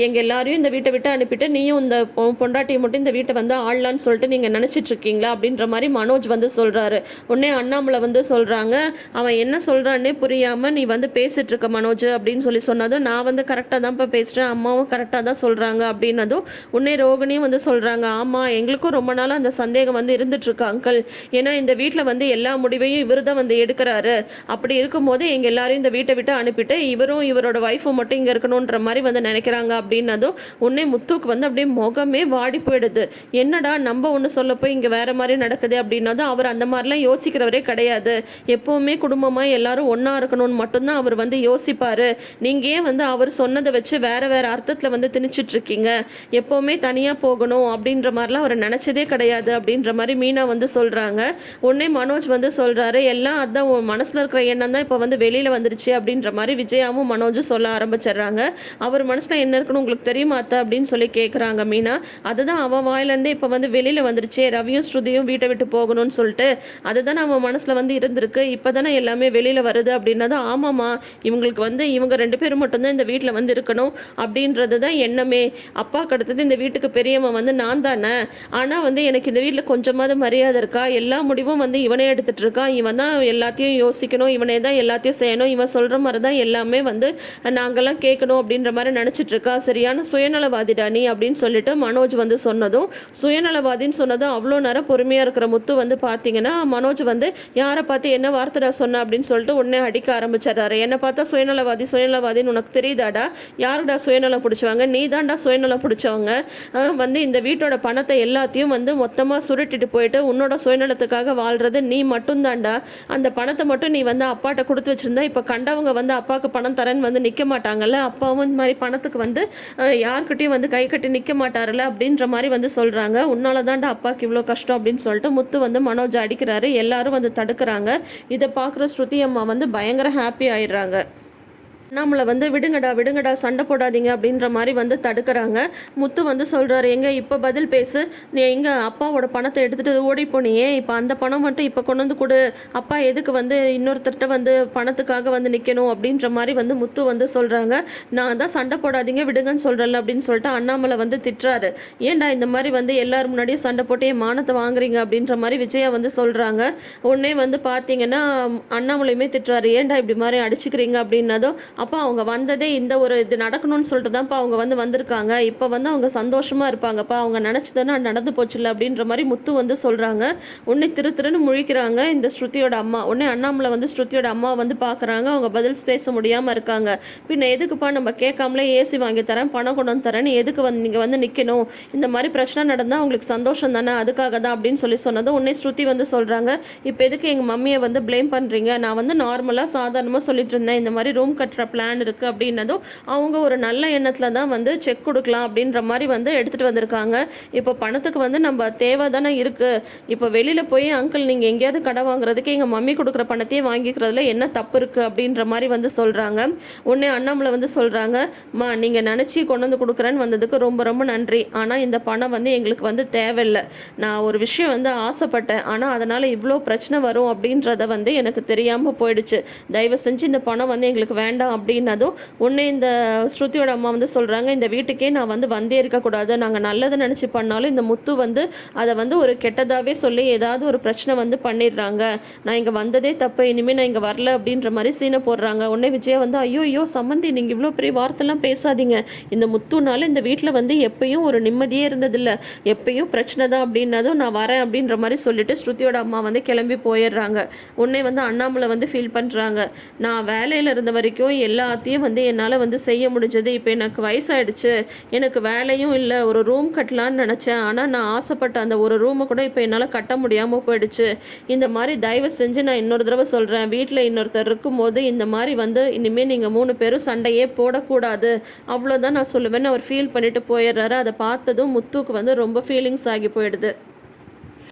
A: எங்கள் எல்லாரையும் இந்த வீட்டை விட்டு அனுப்பிட்டு நீயும் இந்த பொண்டாட்டியை மட்டும் இந்த வீட்டை வந்து ஆளலான்னு சொல்லிட்டு நீங்கள் நினச்சிட்டு இருக்கீங்களா அப்படின்ற மாதிரி மனோஜ் வந்து சொல்கிறாரு. உடனே அண்ணாமலை வந்து சொல்கிறாங்க, அவன் என்ன சொல்கிறான்னே புரியாமல் நீ வந்து பேசிகிட்டு இருக்க மனோஜ் அப்படின்னு சொன்னதும், நான் வந்து கரெக்டாக தான் இப்போ பேசுகிறேன், அம்மாவும் கரெக்டாக தான் சொல்கிறாங்க அப்படின்னதும் உடனே ரோகிணியும் வந்து சொல்கிறாங்க, ஆமாம் எங்களுக்கும் ரொம்ப நாளாக அந்த சந்தேகம் வந்து இருந்துகிட்ருக்கு அங்கிள். ஏன்னா இந்த வீட்டில் வந்து எல்லா முடிவையும் இவர் தான் வந்து எடுக்கிறாரு. அப்படி இருக்கும்போது எங்கள் எல்லாரையும் இந்த வீட்டை விட்டு அனுப்பிட்டு இவரும் இவரோட ஒய்ஃபும் மட்டும் இங்கே இருக்கணுன்ற மாதிரி வந்து நினைக்கிறாங்க அப்படின்னதும் உடனே முத்துக்கு வந்து அப்படியே முகமே வாடி போயிடுது. என்னடா நம்ம ஒன்று சொல்ல போய் இங்கே வேறு மாதிரி நடக்குது அப்படின்னதும் அவர் அந்த மாதிரிலாம் யோசிக்கிறவரே கிடையாது. எப்போவுமே குடும்பமாக எல்லாரும் ஒன்றா இருக்கணும்னு மட்டும்தான் அவர் வந்து யோசிப்பார். நீங்கள் ஏன் வந்து அவர் சொன்னதை வச்சு வேறு வேறு அர்த்தத்தில் வந்து திணிச்சிட்ருக்கீங்க, எப்போவுமே தனியாக போகணும் அப்படின்ற மாதிரிலாம் அவர் நினச்சதே கிடையாது அப்படின்ற மாதிரி மீனா வந்து சொல்கிறாங்க. உடனே மனோஜ் வந்து சொல்கிறாரு, எல்லாம் அதான் உன் மனசில் இருக்கிற எண்ணம் தான் இப்போ வந்து வெளியில் வந்துருச்சு அப்படின்ற மாதிரி விஜயாவும் மனோஜும் சொல்ல ஆரம்பிச்சிடுறாங்க. அவர் மனசில் என்ன இருக்குன்னு உங்களுக்கு தெரியுமா அத்தை அப்படின்னு சொல்லி கேட்குறாங்க மீனா. அதுதான் அவன் வாயிலேருந்தே இப்போ வந்து வெளியில் வந்துருச்சு, ரவியும் ஸ்ருதியும் வீட்டை விட்டு போகணும்னு சொல்லிட்டு அதுதானே அவன் மனசில் வந்து இருந்திருக்கு, இப்போ தானே எல்லாமே வெளியில் வருது அப்படின்னது. ஆமாம்மா, இவங்களுக்கு வந்து இவங்க 2 பேரும் மட்டும்தான் இந்த வீட்டில் வந்து இருக்கணும் அப்படின்றது தான் எண்ணமே. அப்பாவுக்கு அடுத்தது இந்த வீட்டுக்கு பெரியவன் வந்து நான் தானே. ஆனால் வந்து எனக்கு இந்த வீட்டில் கொஞ்சமாவது மரியாதை இருக்கா? எல்லா முடிவும் வந்து இவனே எடுத்துகிட்டு இருக்கான். இவன் தான் எல்லாத்தையும் யோசிக்கணும், இவனே தான் எல்லாத்தையும் செய்யணும், இவன் சொல்கிற மாதிரி தான் எல்லாமே வந்து நாங்கள்லாம் கேட்கணும் அப்படின்ற மாதிரி நினச்சிட்டு இருக்கா. சரியான சுயநலவாதிடா நீ அப்படின்னு சொல்லிட்டு மனோஜ் வந்து சொன்னதும், சுயநலவாதின்னு சொன்னதும் அவ்வளோ நேரம் பொறுமையாக இருக்கிற முத்து வந்து பார்த்தீங்கன்னா மனோஜ் வந்து யாரை பார்த்து என்ன வார்த்தைடா சொன்ன அப்படின்னு சொல்லிட்டு உடனே அடிக்க ஆரம்பிச்சிடறாரு. என்னை பார்த்தா சுயநலவாதி சுயநலவாதின்னு உனக்கு தெரியுதாடா? யாருடா சுயநலம் பிடிச்சவங்க? நீ தான்டா சுயநலம் பிடிச்சவங்க. வந்து இந்த வீட்டோட பணத்தை எல்லாத்தையும் வந்து மொத்தமாக சுருட்டிட்டு போயிட்டு உன்னோட சுயநலத்துக்காக வாழ்கிறது நீ மட்டும்தான்டா. அந்த பணத்தை மட்டும் நீ வந்து அப்பாட்ட கொடுத்து வச்சுருந்தா இப்போ கண்டவங்க வந்து அப்பாவுக்கு பணம் தரேன்னு வந்து நிற்க மாட்டாங்கல்ல, அப்பாவும் இந்த மாதிரி பணத்துக்கு வந்து யார்கிட்டையும் வந்து கை கட்டி நிற்க மாட்டார்ல அப்படின்ற மாதிரி வந்து சொல்கிறாங்க. உன்னால தான்டா அப்பாவுக்கு இவ்வளோ கஷ்டம் அப்படின்னு சொல்லிட்டு முத்து வந்து மனோஜ் அடிக்கிறாரு. எல்லாரும் வந்து தடுக்கிறாங்க. இதை பார்க்குற ஸ்ருதி அம்மா வந்து பயங்கர ஹாப்பி ஆயிடுறாங்க. நம்மளை வந்து விடுங்கடா விடுங்கடா சண்டை போடாதீங்க அப்படின்ற மாதிரி வந்து தடுக்கிறாங்க. முத்து வந்து சொல்கிறாரு, எங்க இப்போ பதில் பேசு, நீ எங்கே அப்பாவோட பணத்தை எடுத்துகிட்டு ஓடி போனியே, இப்போ அந்த பணம் மட்டும் இப்போ கொண்டு வந்து கொடு, அப்பா எதுக்கு வந்து இன்னொருத்தர்கிட்ட வந்து பணத்துக்காக வந்து நிற்கணும் அப்படின்ற மாதிரி வந்து முத்து வந்து சொல்கிறாங்க. நான் தான் சண்டை போடாதீங்க விடுங்கன்னு சொல்கிறேன்ல அப்படின்னு சொல்லிட்டு அண்ணாமலை வந்து திட்டுறாரு. ஏன்டா இந்த மாதிரி வந்து எல்லாரும் முன்னாடியும் சண்டை போட்டு என் மானத்தை வாங்குறீங்க அப்படின்ற மாதிரி விஜயா வந்து சொல்கிறாங்க. உடனே வந்து பார்த்தீங்கன்னா அண்ணாமலையுமே திட்டுறாரு, ஏன்டா இப்படி மாதிரி அடிச்சுக்கிறீங்க அப்படின்னதும், அப்போ அவங்க வந்ததே இந்த ஒரு இது நடக்கணும்னு சொல்லிட்டு தான்ப்பா அவங்க வந்து வந்திருக்காங்க, இப்போ வந்து அவங்க சந்தோஷமாக இருப்பாங்கப்பா, அவங்க நினச்சதுன்னா நடந்து போச்சுல்ல அப்படின்ற மாதிரி முத்து வந்து சொல்கிறாங்க. உடனே திருன்னு முழிக்கிறாங்க இந்த ஸ்ருதியோட அம்மா. உடனே அண்ணாமலை வந்து ஸ்ருதியோட அம்மா வந்து பார்க்குறாங்க. அவங்க பதில் பேச முடியாமல் இருக்காங்க. பின்ன எதுக்குப்பா நம்ம கேட்காமலே ஏசி வாங்கி தரேன், பணம் கொண்டு வந்து தரேன்னு எதுக்கு வந்து நீங்கள் வந்து நிற்கணும், இந்த மாதிரி பிரச்சனை நடந்தால் அவங்களுக்கு சந்தோஷம் தானே, அதுக்காக தான் அப்படின்னு சொல்லி சொன்னதும் உடனே ஸ்ருதி வந்து சொல்கிறாங்க, இப்போ எதுக்கு எங்கள் மம்மியை வந்து ப்ளேம் பண்ணுறீங்க, நான் வந்து நார்மலாக சாதாரணமாக சொல்லிட்டு இருந்தேன், இந்த மாதிரி ரூம் கட்டுற பிளான் இருக்குது அப்படின்னதும் அவங்க ஒரு நல்ல எண்ணத்தில் தான் வந்து செக் கொடுக்கலாம் அப்படின்ற மாதிரி வந்து எடுத்துகிட்டு வந்திருக்காங்க. இப்போ பணத்துக்கு வந்து நம்ம தேவை தானே இருக்குது. இப்போ வெளியில் போய் அங்கிள் நீங்கள் எங்கேயாவது கடை வாங்குறதுக்கு எங்கள் மம்மி கொடுக்குற பணத்தையே வாங்கிக்கிறதுல என்ன தப்பு இருக்குது அப்படின்ற மாதிரி வந்து சொல்கிறாங்க. உடனே அண்ணாமலை வந்து சொல்கிறாங்க, மா நீங்கள் நினச்சி கொண்டு வந்து கொடுக்குறேன்னு வந்ததுக்கு ரொம்ப ரொம்ப நன்றி, ஆனால் இந்த பணம் வந்து எங்களுக்கு வந்து தேவையில்லை. நான் ஒரு விஷயம் வந்து ஆசைப்பட்டேன், ஆனால் அதனால் இவ்வளோ பிரச்சனை வரும் அப்படின்றத வந்து எனக்கு தெரியாமல் போயிடுச்சு. தயவு செஞ்சு இந்த பணம் வந்து எங்களுக்கு வேண்டாம் அப்படின்னதும் உடனே இந்த ஸ்ருதியோட அம்மா வந்து சொல்கிறாங்க, இந்த வீட்டுக்கே நான் வந்து வந்தே இருக்கக்கூடாது, நாங்கள் நல்லதை நினச்சி பண்ணாலும் இந்த முத்து வந்து அதை வந்து ஒரு கெட்டதாகவே சொல்லி ஏதாவது ஒரு பிரச்சனை வந்து பண்ணிடுறாங்க, நான் இங்கே வந்ததே தப்பு, இனிமேல் நான் இங்கே வரல அப்படின்ற மாதிரி சீனை போடுறாங்க. உடனே விஜயா வந்து ஐயோ சம்மந்தி நீங்கள் இவ்வளோ பெரிய வார்த்தைலாம் பேசாதீங்க, இந்த முத்துனால இந்த வீட்டில் வந்து எப்பயும் ஒரு நிம்மதியே இருந்ததில்லை, எப்பயும் பிரச்சனை தான் அப்படின்னதும் நான் வரேன் அப்படின்ற மாதிரி சொல்லிட்டு ஸ்ருதியோட அம்மா வந்து கிளம்பி போயிடுறாங்க. உடனே வந்து அண்ணாமலை வந்து ஃபீல் பண்ணுறாங்க, நான் வேலையில் இருந்த வரைக்கும் எல்லாத்தையும் வந்து என்னால் வந்து செய்ய முடிஞ்சது, இப்போ எனக்கு வயசாயிடுச்சு, எனக்கு வேலையும் இல்லை, ஒரு ரூம் கட்டலான்னு நினச்சேன், ஆனால் நான் ஆசைப்பட்ட அந்த ஒரு ரூமை கூட இப்போ என்னால் கட்ட முடியாமல் போயிடுச்சு. இந்த மாதிரி தயவு செஞ்சு நான் இன்னொரு தடவை சொல்கிறேன், வீட்டில் இன்னொருத்தர் இருக்கும்போது இந்த மாதிரி வந்து இனிமேல் நீங்கள் 3 பேரும் சண்டையே போடக்கூடாது, அவ்வளோதான் நான் சொல்லுவேன்னு அவர் ஃபீல் பண்ணிட்டு போயிடுறாரு. அதை பார்த்ததும் முத்துக்கு வந்து ரொம்ப ஃபீலிங்ஸ் ஆகி போயிடுது.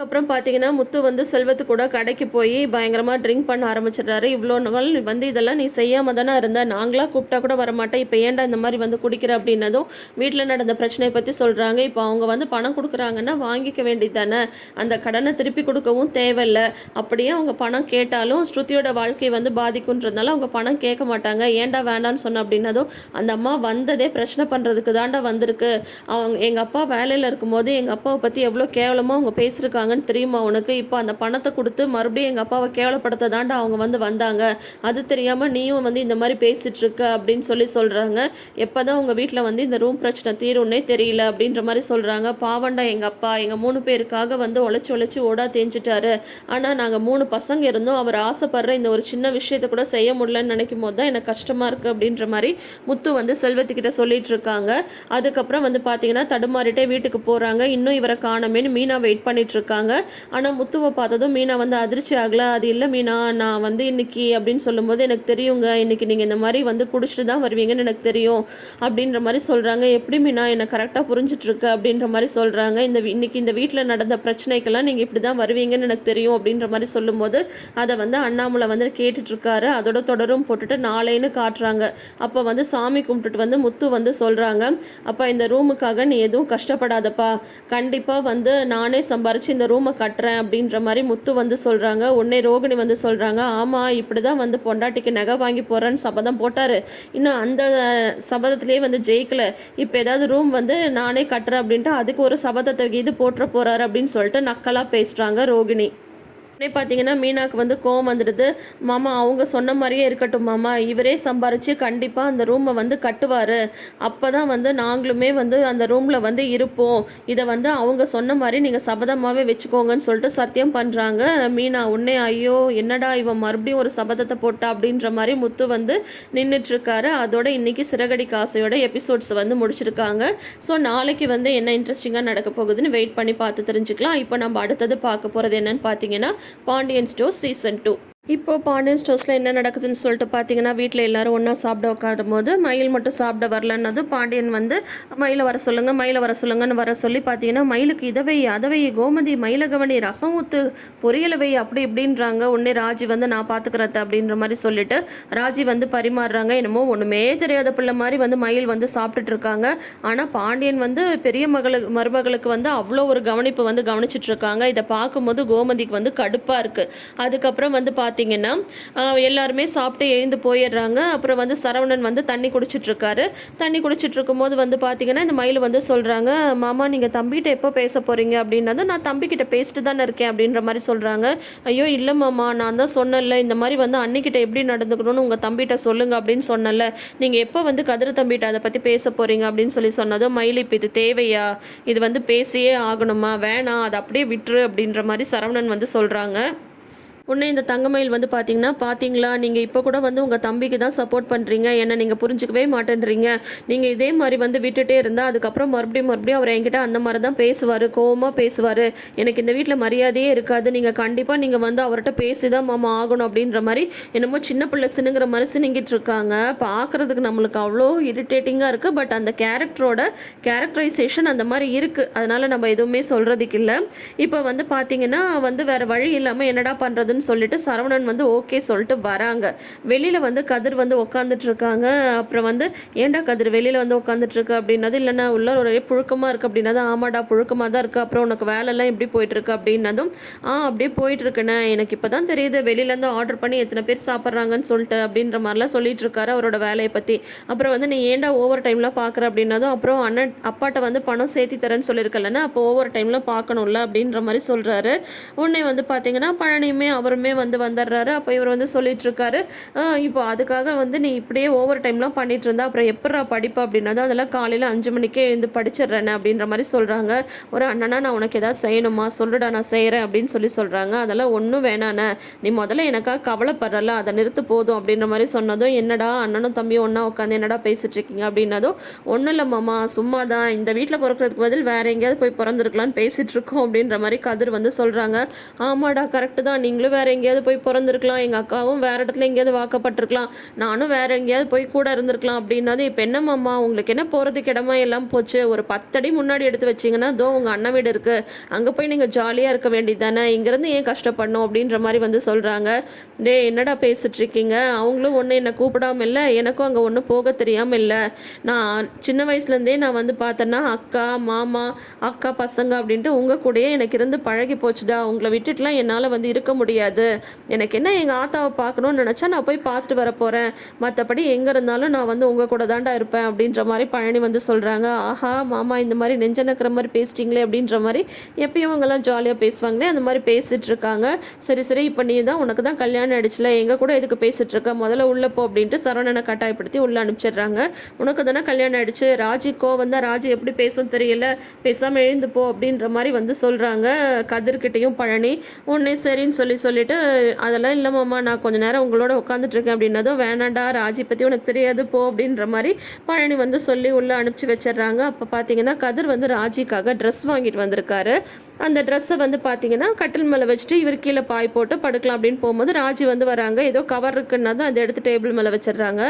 A: அப்புறம் பார்த்தீங்கன்னா முத்து வந்து செல்வத்து கூட கடைக்கு போய் பயங்கரமாக ட்ரிங்க் பண்ண ஆரம்பிச்சிடுறாரு. இவ்வளோ நாள் வந்து இதெல்லாம் நீ செய்யாமல் தானே இருந்த, நாங்களாக கூப்பிட்டா கூட வரமாட்டேன், இப்போ ஏன்டா இந்த மாதிரி வந்து குடிக்கிற அப்படின்னதும் வீட்டில் நடந்த பிரச்சனையை பற்றி சொல்கிறாங்க. இப்போ அவங்க வந்து பணம் கொடுக்குறாங்கன்னா வாங்கிக்க வேண்டியது தானே, அந்த கடனை திருப்பி கொடுக்கவும் தேவையில்லை, அப்படியே அவங்க பணம் கேட்டாலும் ஸ்ருதியோட வாழ்க்கையை வந்து பாதிக்குன்றதுனால அவங்க பணம் கேட்க மாட்டாங்க, ஏன்டா வேண்டான்னு சொன்ன அப்படின்னதும் அந்த அம்மா வந்ததே பிரச்சனை பண்ணுறதுக்கு தாண்டா வந்திருக்கு, அவங்க எங்கள் அப்பா வேலையில் இருக்கும்போது எங்கள் அப்பாவை பற்றி எவ்வளோ கேவலமாக அவங்க பேசியிருக்காங்க பண்ணாங்கன்னு தெரியுமா உனக்கு? இப்போ அந்த பணத்தை கொடுத்து மறுபடியும் எங்கள் அப்பாவை கேவலப்படுத்த தாண்டா அவங்க வந்து வந்தாங்க. அது தெரியாமல் நீயும் வந்து இந்த மாதிரி பேசிகிட்டு இருக்க அப்படின்னு சொல்கிறாங்க. எப்போ தான் உங்கள் வீட்டில் வந்து இந்த ரூம் பிரச்சனை தீரும்னே தெரியல அப்படின்ற மாதிரி சொல்கிறாங்க. பாவண்டா எங்கள் அப்பா எங்கள் 3 பேருக்காக வந்து உழைச்சி உழைச்சி ஓடா தேஞ்சிட்டாரு. ஆனால் நாங்கள் 3 பசங்க இருந்தோம். அவர் ஆசைப்படுற இந்த ஒரு சின்ன விஷயத்தை கூட செய்ய முடியலன்னு நினைக்கும் போது தான் எனக்கு கஷ்டமாக இருக்குது அப்படின்ற மாதிரி முத்து வந்து செல்வத்துக்கிட்ட சொல்லிட்டு இருக்காங்க. அதுக்கப்புறம் வந்து பார்த்தீங்கன்னா தடுமாறிட்டே வீட்டுக்கு போகிறாங்க. இன்னும் இவரை காணமேன்னு மீனா வெயிட் பண்ணிட்டு இருக்காங்க. ஆனால் முத்துவை பார்த்ததும் மீனா வந்து அதிர்ச்சி ஆகலை. அது இல்லை மீனா, நான் வந்து இன்னைக்கு அப்படின்னு சொல்லும்போது எனக்கு தெரியுங்க, இன்னைக்கு நீங்கள் இந்த மாதிரி வந்து குடிச்சிட்டு தான் வருவீங்கன்னு எனக்கு தெரியும் அப்படின்ற மாதிரி சொல்கிறாங்க. எப்படி மீனா என்னை கரெக்டாக புரிஞ்சிட்ருக்க அப்படின்ற மாதிரி சொல்கிறாங்க. இன்னைக்கு இந்த வீட்டில் நடந்த பிரச்சனைக்கெல்லாம் நீங்கள் இப்படி தான் வருவீங்கன்னு எனக்கு தெரியும் அப்படின்ற மாதிரி சொல்லும்போது அதை வந்து அண்ணாமலை வந்து கேட்டுட்ருக்காரு. அதோட தொடரும் போட்டுட்டு நாளைன்னு காட்டுறாங்க. அப்போ வந்து சாமி கும்பிட்டுட்டு வந்து முத்து வந்து சொல்கிறாங்க, அப்போ இந்த ரூமுக்காக நீ எதுவும் கஷ்டப்படாதப்பா, கண்டிப்பாக வந்து நானே சம்பாரித்து இந்த ரூமை கட்டுறேன் அப்படின்ற மாதிரி முத்து வந்து சொல்கிறாங்க. உடனே ரோகிணி வந்து சொல்கிறாங்க, ஆமாம் இப்படி தான் வந்து பொண்டாட்டிக்கு நகை வாங்கி போகிறேன்னு சபதம் போட்டார், இன்னும் அந்த சபதத்திலே வந்து ஜெயிக்கலை, இப்போ ஏதாவது ரூம் வந்து நானே கட்டுறேன் அப்படின்ட்டு அதுக்கு ஒரு சபதத்தை இது போட்டுற போகிறாரு அப்படின்னு சொல்லிட்டு நக்கலாக பேசுகிறாங்க ரோகிணி. உடனே பார்த்தீங்கன்னா மீனாக்கு வந்து கோவம் வந்துடுது. மாமா அவங்க சொன்ன மாதிரியே இருக்கட்டும் மாமா, இவரே சம்பாரித்து கண்டிப்பாக அந்த ரூமை வந்து கட்டுவார், அப்போ தான் வந்து நாங்களுமே வந்து அந்த ரூமில் வந்து இருப்போம், இதை வந்து அவங்க சொன்ன மாதிரி நீங்கள் சபதமாகவே வச்சுக்கோங்கன்னு சொல்லிட்டு சத்தியம் பண்ணுறாங்க. மீனா உடனே ஐயோ என்னடா இவன் மறுபடியும் ஒரு சபதத்தை போட்டா அப்படின்ற மாதிரி முத்து வந்து நின்றுட்டுருக்காரு. அதோட இன்றைக்கி சிறகடி காசையோட எபிசோட்ஸ் வந்து முடிச்சிருக்காங்க. ஸோ நாளைக்கு வந்து என்ன இன்ட்ரெஸ்டிங்காக நடக்க போகுதுன்னு வெயிட் பண்ணி பார்த்து தெரிஞ்சுக்கலாம். இப்போ நம்ம அடுத்தது பார்க்க போகிறது என்னன்னு பார்த்தீங்கன்னா பாண்டியன் ஸ்டோர்ஸ் சீசன் 2. இப்போது பாண்டியன் ஸ்டோர்ஸில் என்ன நடக்குதுன்னு சொல்லிட்டு பார்த்தீங்கன்னா, வீட்டில் எல்லோரும் ஒன்றா சாப்பிட உட்காரும் போது மயில் மட்டும் சாப்பிட வரலன்னது பாண்டியன் வந்து மயிலை வர சொல்லுங்கள் மயிலை வர சொல்லுங்கன்னு வர சொல்லி பார்த்தீங்கன்னா, மயிலுக்கு இதவை அதவை கோமதி மயிலகவனி ரசம் ஊத்து பொரியலவை அப்படி இப்படின்றாங்க. உடனே ராஜி வந்து நான் பார்த்துக்கிறத அப்படின்ற மாதிரி சொல்லிட்டு ராஜி வந்து பரிமாறுறாங்க. என்னமோ ஒன்றுமே தெரியாத பிள்ளை மாதிரி வந்து மயில் வந்து சாப்பிட்டுட்டு இருக்காங்க. ஆனால் பாண்டியன் வந்து பெரிய மருமகளுக்கு வந்து அவ்வளோ ஒரு கவனிப்பு வந்து கவனிச்சிட்டு இருக்காங்க. இதை பார்க்கும்போது கோமதிக்கு வந்து கடுப்பாக இருக்குது. அதுக்கப்புறம் வந்து பார்த்தீங்கன்னா எல்லாருமே சாப்பிட்டு எழுந்து போயிடுறாங்க. அப்புறம் வந்து சரவணன் வந்து தண்ணி குடிச்சிட்ருக்காரு. தண்ணி குடிச்சிட்டு இருக்கும்போது வந்து பார்த்தீங்கன்னா இந்த மயில் வந்து சொல்கிறாங்க, மாமா நீங்கள் தம்பிகிட்ட எப்போ பேச போகிறீங்க அப்படின்னது, நான் தம்பிக்கிட்ட பேசிட்டு தானே இருக்கேன் அப்படின்ற மாதிரி சொல்கிறாங்க. ஐயோ இல்லை மாமா, நான் தான் சொன்னல இந்த மாதிரி வந்து அன்னிக்கிட்ட எப்படி நடந்துக்கணும்னு உங்கள் தம்பிகிட்ட சொல்லுங்க அப்படின்னு சொன்னல, நீங்கள் எப்போ வந்து கதிர தம்பிகிட்ட அதை பற்றி பேச போகிறீங்க அப்படின்னு சொன்னதும் மயில் இப்போ இது தேவையா, இது வந்து பேசியே ஆகணுமா, வேணாம் அதை அப்படியே விட்டுரு அப்படின்ற மாதிரி சரவணன் வந்து சொல்கிறாங்க. உடனே இந்த தங்கமயில் வந்து பார்த்தீங்களா நீங்கள் இப்போ கூட வந்து உங்கள் தம்பிக்கு தான் சப்போர்ட் பண்ணுறீங்க, என்னை நீங்கள் புரிஞ்சிக்கவே மாட்டேன்றீங்க, நீங்கள் இதே மாதிரி வந்து விட்டுட்டே இருந்தால் அதுக்கப்புறம் மறுபடியும் அவர் என்கிட்ட அந்த மாதிரி தான் பேசுவார், கோவமாக பேசுவார், எனக்கு இந்த வீட்டில் மரியாதையே இருக்காது, நீங்கள் கண்டிப்பாக நீங்கள் வந்து அவர்கிட்ட பேசி தான் மாமா ஆகணும் அப்படின்ற மாதிரி என்னமோ சின்ன பிள்ளை சின்னுங்கிற மாதிரி சினிங்கிட்டு இருக்காங்க. பார்க்குறதுக்கு நம்மளுக்கு அவ்வளோ இரிட்டேட்டிங்காக இருக்குது. பட் அந்த கேரக்டரைசேஷன் அந்த மாதிரி இருக்குது, அதனால் நம்ம எதுவுமே சொல்கிறதுக்கு இல்லை. இப்போ வந்து பார்த்தீங்கன்னா வந்து வேறு வழி இல்லாமல் என்னடா பண்ணுறதுன்னு சொல்லிட்டு சரவணன் வந்து ஓகே சொல்லிட்டு வராங்க. வெளியில் வந்து கதிர் வந்து உட்காந்துட்டு இருக்காங்க. அப்புறம் வந்து ஏண்டா கதிர் வெளியில் வந்து உட்காந்துட்டு இருக்கு அப்படின்னது, இல்லைன்னா உள்ள ஒரே புழுக்கமாக இருக்குது அப்படின்னது, ஆமாடா புழுக்கமாக தான் இருக்குது, அப்புறம் உனக்கு வேலைலாம் எப்படி போயிட்டுருக்கு அப்படின்னதும், அப்படியே போயிட்டுருக்குண்ணே, எனக்கு இப்போ தான் தெரியுது வெளியிலேருந்து ஆர்டர் பண்ணி எத்தனை பேர் சாப்பிட்றாங்கன்னு சொல்லிட்டு அப்படின்ற மாதிரிலாம் சொல்லிட்டு இருக்காரு அவரோட வேலையை பற்றி. அப்புறம் வந்து நீ ஏண்டா ஓவர் டைம்லாம் பார்க்குற அப்படின்னதும், அப்புறம் அப்பாட்ட வந்து பணம் சேர்த்தி தரேன்னு சொல்லியிருக்கலன்னா அப்போ ஓவர் டைம்லாம் பார்க்கணும்ல அப்படின்ற மாதிரி சொல்கிறாரு. உடனே வந்து பார்த்தீங்கன்னா பழனியுமே அவருமே வந்து வந்துடுறாரு. அப்போ இவர் வந்து சொல்லிட்டுருக்காரு, இப்போ அதுக்காக வந்து நீ இப்படியே ஓவர் டைம்லாம் பண்ணிட்டு இருந்தா அப்புறம் எப்படா படிப்பா அப்படின்னதும், அதெல்லாம் காலையில் 5 மணிக்கே எழுந்து படிச்சிடுறேன்னு அப்படின்ற மாதிரி சொல்கிறாங்க. ஒரு அண்ணனா நான் உனக்கு ஏதாவது செய்யணுமா சொல்லுடா நான் செய்கிறேன் அப்படின்னு சொல்கிறாங்க. அதெல்லாம் ஒன்றும் வேணாண்ணே, நீ முதல்ல எனக்காக கவலைப்படுறல அதை நிறுத்து போதும் அப்படின்ற மாதிரி சொன்னதும், என்னடா அண்ணனும் தம்பியும் ஒன்றா உட்காந்து என்னடா பேசிட்டு இருக்கீங்க அப்படின்னதும், ஒன்றும் இல்லை மாமா சும்மா தான், இந்த வீட்டில் பிறக்கிறதுக்கு பதில் வேறு எங்கேயாவது போய் பிறந்திருக்கலான்னு பேசிகிட்டு இருக்கோம் அப்படின்ற மாதிரி கதிர் வந்து சொல்கிறாங்க. ஆமாடா கரெக்டு தான், நீங்களும் வேறு எங்கேயாவது போய் பிறந்திருக்கலாம், எங்கள் அக்காவும் வேறு இடத்துல எங்கேயாவது வாக்கப்பட்டிருக்கலாம், நானும் வேறு எங்கேயாவது போய் கூட இருந்திருக்கலாம் அப்படின்னது, இப்போ என்ன மாமா உங்களுக்கு என்ன போகிறதுக்கு இடமா எல்லாம் போச்சு, ஒரு 10 அடி முன்னாடி எடுத்து வச்சிங்கன்னா தோ உங்கள் அண்ணன் வீடு இருக்குது, அங்கே போய் நீங்கள் ஜாலியாக இருக்க வேண்டியது தானே, இங்கேருந்து ஏன் கஷ்டப்படணும் அப்படின்ற மாதிரி வந்து சொல்கிறாங்க. டே என்னடா பேசிகிட்ருக்கீங்க, அவங்களும் ஒன்று என்னை கூப்பிடாமல் இல்லை, எனக்கும் அங்கே ஒன்றும் போக தெரியாமல் இல்லை, நான் சின்ன வயசுலேருந்தே நான் வந்து பார்த்தேன்னா அக்கா மாமா அக்கா பசங்க அப்படின்ட்டு உங்கள் கூடயே எனக்கு இருந்து பழகி போச்சுடா, உங்களை விட்டுட்டுலாம் என்னால் வந்து இருக்க முடியாது, முடியாது. எனக்கு என்ன எங்கள் ஆத்தாவை பார்க்கணும்னு நினச்சா நான் போய் பார்த்துட்டு வர போகிறேன். மற்றபடி எங்கே இருந்தாலும் நான் வந்து உங்கள் கூட தாண்டா இருப்பேன் அப்படின்ற மாதிரி பழனி வந்து சொல்கிறாங்க. ஆஹா மாமா இந்த மாதிரி நெஞ்ச நக்கிற மாதிரி பேசிட்டிங்களே அப்படின்ற மாதிரி எப்பயும் இவங்கெல்லாம் ஜாலியாக பேசுவாங்களே அந்த மாதிரி பேசிகிட்டு இருக்காங்க. சரி சரி இப்போ நீ தான் உனக்கு தான் கல்யாணம் ஆயிடுச்சுல எங்கள் கூட எதுக்கு பேசிகிட்டு இருக்க, முதல்ல உள்ளே போ அப்படின்ட்டு சரவணனை கட்டாயப்படுத்தி உள்ளே அனுப்பிச்சிடுறாங்க. உனக்கு தானே கல்யாணம் ஆயிடுச்சு, ராஜிக்கோ வந்தால் ராஜி எப்படி பேசும் தெரியல, பேசாமல் எழுந்து போ அப்படின்ற மாதிரி வந்து சொல்கிறாங்க கதிர்கிட்டையும் பழனி. உடனே சரின்னு சொல்லிட்டு அதெல்லாம் இல்லை மாமா நான் கொஞ்சம் நேரம் உங்களோட உட்காந்துட்ருக்கேன் அப்படின்னதும் வேணாண்டா ராஜி பற்றி உனக்கு தெரியாது போ அப்படின்ற மாதிரி பழனி வந்து சொல்லி உள்ளே அனுப்பிச்சி வச்சிடுறாங்க. அப்போ பார்த்தீங்கன்னா கதிர் வந்து ராஜிக்காக ட்ரெஸ் வாங்கிட்டு வந்திருக்காரு. அந்த ட்ரெஸ்ஸை வந்து பார்த்தீங்கன்னா கட்டில் மேலே வச்சுட்டு இவர் கீழே பாய் போட்டு படுக்கலாம் அப்படின்னு போகும்போது ராஜி வந்து வராங்க. ஏதோ கவர் இருக்குன்னா தான் அதை எடுத்து டேபிள் மேலே வச்சிடுறாங்க.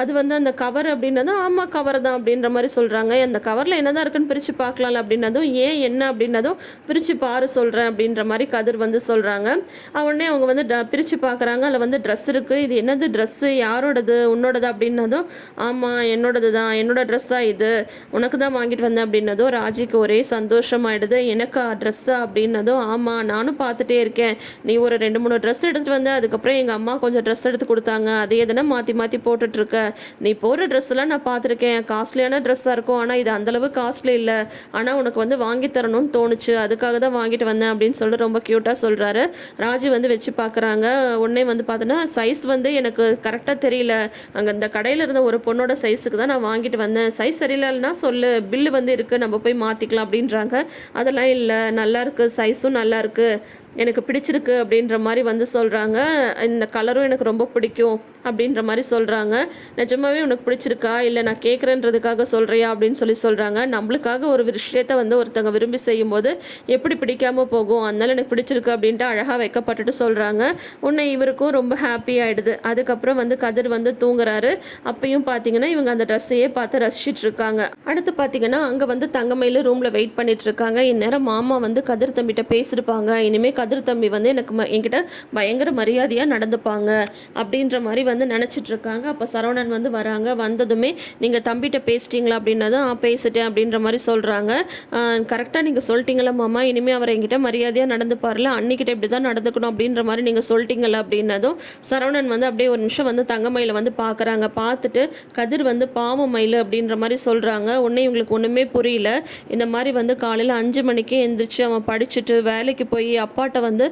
A: அது வந்து அந்த கவர் அப்படின்னதும் ஆமாம் கவர் தான் அப்படின்ற மாதிரி சொல்கிறாங்க. அந்த கவரில் என்ன தான் இருக்குன்னு பிரித்து பார்க்கலாம்ல அப்படின்னதும் ஏன் என்ன அப்படின்னதும் பிரித்து பாரு சொல்கிறேன் அப்படின்ற மாதிரி கதிர் வந்து சொல்கிறாங்க. உடனே அவங்க வந்து பிரித்து பார்க்குறாங்க. அதில் வந்து ட்ரெஸ் இருக்குது. இது என்னது ட்ரெஸ்ஸு, யாரோடது உன்னோடது அப்படின்னதும் ஆமாம் என்னோடது தான், என்னோட ட்ரெஸ்ஸாக இது உனக்கு தான் வாங்கிட்டு வந்தேன் அப்படின்னதும் ராஜிக்கு ஒரே சந்தோஷமாயிடுது. எனக்கா ட்ரெஸ்ஸா அப்படின்னதும் ஆமாம் நானும் பார்த்துட்டே இருக்கேன், நீ ஒரு 2-3 ட்ரெஸ் எடுத்துகிட்டு வந்த, அதுக்கப்புறம் எங்கள் அம்மா கொஞ்சம் ட்ரெஸ் எடுத்து கொடுத்தாங்க, அதே தானே மாற்றி மாற்றி போட்டுட்ருக்க, நீ போடுற ட்ரெஸ்ஸெல்லாம் நான் பார்த்துருக்கேன், காஸ்ட்லியான ட்ரெஸ்ஸாக இருக்கும், ஆனால் இது அந்தளவு காஸ்ட்லி இல்லை, ஆனால் உனக்கு வந்து வாங்கி தரணும்னு தோணுச்சு, அதுக்காக தான் வாங்கிட்டு வந்தேன் அப்படின்னு சொல்லிட்டு ரொம்ப க்யூட்டாக சொல்கிறாரு. ராஜி வந்து வச்சு பார்க்குறாங்க. உடனே வந்து பார்த்தோன்னா சைஸ் வந்து எனக்கு கரெக்டாக தெரியல, அங்கே இந்த கடையில் இருந்த ஒரு பொண்ணோட சைஸுக்கு தான் நான் வாங்கிட்டு வந்தேன், சைஸ் சரியில்லைன்னா சொல்லு, பில்லு வந்து இருக்குது நம்ம போய் மாற்றிக்கலாம் அப்படின்றாங்க. அதெல்லாம் இல்லை நல்லா இருக்குது, சைஸும் நல்லா இருக்குது, எனக்கு பிடிச்சிருக்கு அப்படின்ற மாதிரி வந்து சொல்கிறாங்க. இந்த கலரும் எனக்கு ரொம்ப பிடிக்கும் அப்படின்ற மாதிரி சொல்கிறாங்க. நிஜமாவே உனக்கு பிடிச்சிருக்கா இல்லை நான் கேட்குறேன்றதுக்காக சொல்கிறியா அப்படின்னு சொல்கிறாங்க. நம்மளுக்காக ஒரு விஷயத்தை வந்து ஒருத்தங்க விரும்பி செய்யும்போது எப்படி பிடிக்காமல் போகும், அதனால எனக்கு பிடிச்சிருக்கு அப்படின்ட்டு அழகாக வைக்கப்பட்டுட்டு சொல்கிறாங்க. உன்னை இவருக்கும் ரொம்ப ஹாப்பி ஆகிடுது. அதுக்கப்புறம் வந்து கதிர் வந்து தூங்குறாரு. அப்பயும் பார்த்தீங்கன்னா இவங்க அந்த ட்ரெஸ்ஸையே பார்த்து ரசிச்சிட்டு இருக்காங்க. அடுத்து பார்த்தீங்கன்னா அங்கே வந்து தங்கமயில ரூமில் வெயிட் பண்ணிட்டு இருக்காங்க. இந்நேரம் மாமா வந்து கதிர் தம்பிகிட்ட பேசியிருப்பாங்க. இனிமேல் கதிர் தம்பி வந்து என்கிட்ட பயங்கர மரியாதையாக நடந்துப்பாங்க அப்படின்ற மாதிரி வந்து நினச்சிட்டு இருக்காங்க. அப்போ சரவணன் வந்து வராங்க. வந்ததுமே நீங்கள் தம்பிகிட்ட பேசிட்டீங்களா அப்படின்னதும் பேசிட்டேன் அப்படின்ற மாதிரி சொல்கிறாங்க. கரெக்டாக நீங்கள் சொல்லிட்டீங்களா மாமா, இனிமேல் அவர் என்கிட்ட மரியாதையாக நடந்துப்பார்ல, அன்னிக்கிட்ட இப்படி தான் நடந்துக்கணும் அப்படின்ற மாதிரி நீங்கள் சொல்லிட்டீங்களா அப்படின்னதும் சரவணன் வந்து அப்படியே ஒரு நிமிஷம் வந்து தங்கமயில வந்து பார்க்குறாங்க. பார்த்துட்டு கதிர் வந்து பாவம் மயில் அப்படின்ற மாதிரி சொல்கிறாங்க. உடனே இவங்களுக்கு ஒன்றுமே புரியல. இந்த மாதிரி வந்து காலையில் 5 மணிக்கே எழுந்திரிச்சு அவன் படிச்சுட்டு வேலைக்கு போய் அப்பாட்ட வந்து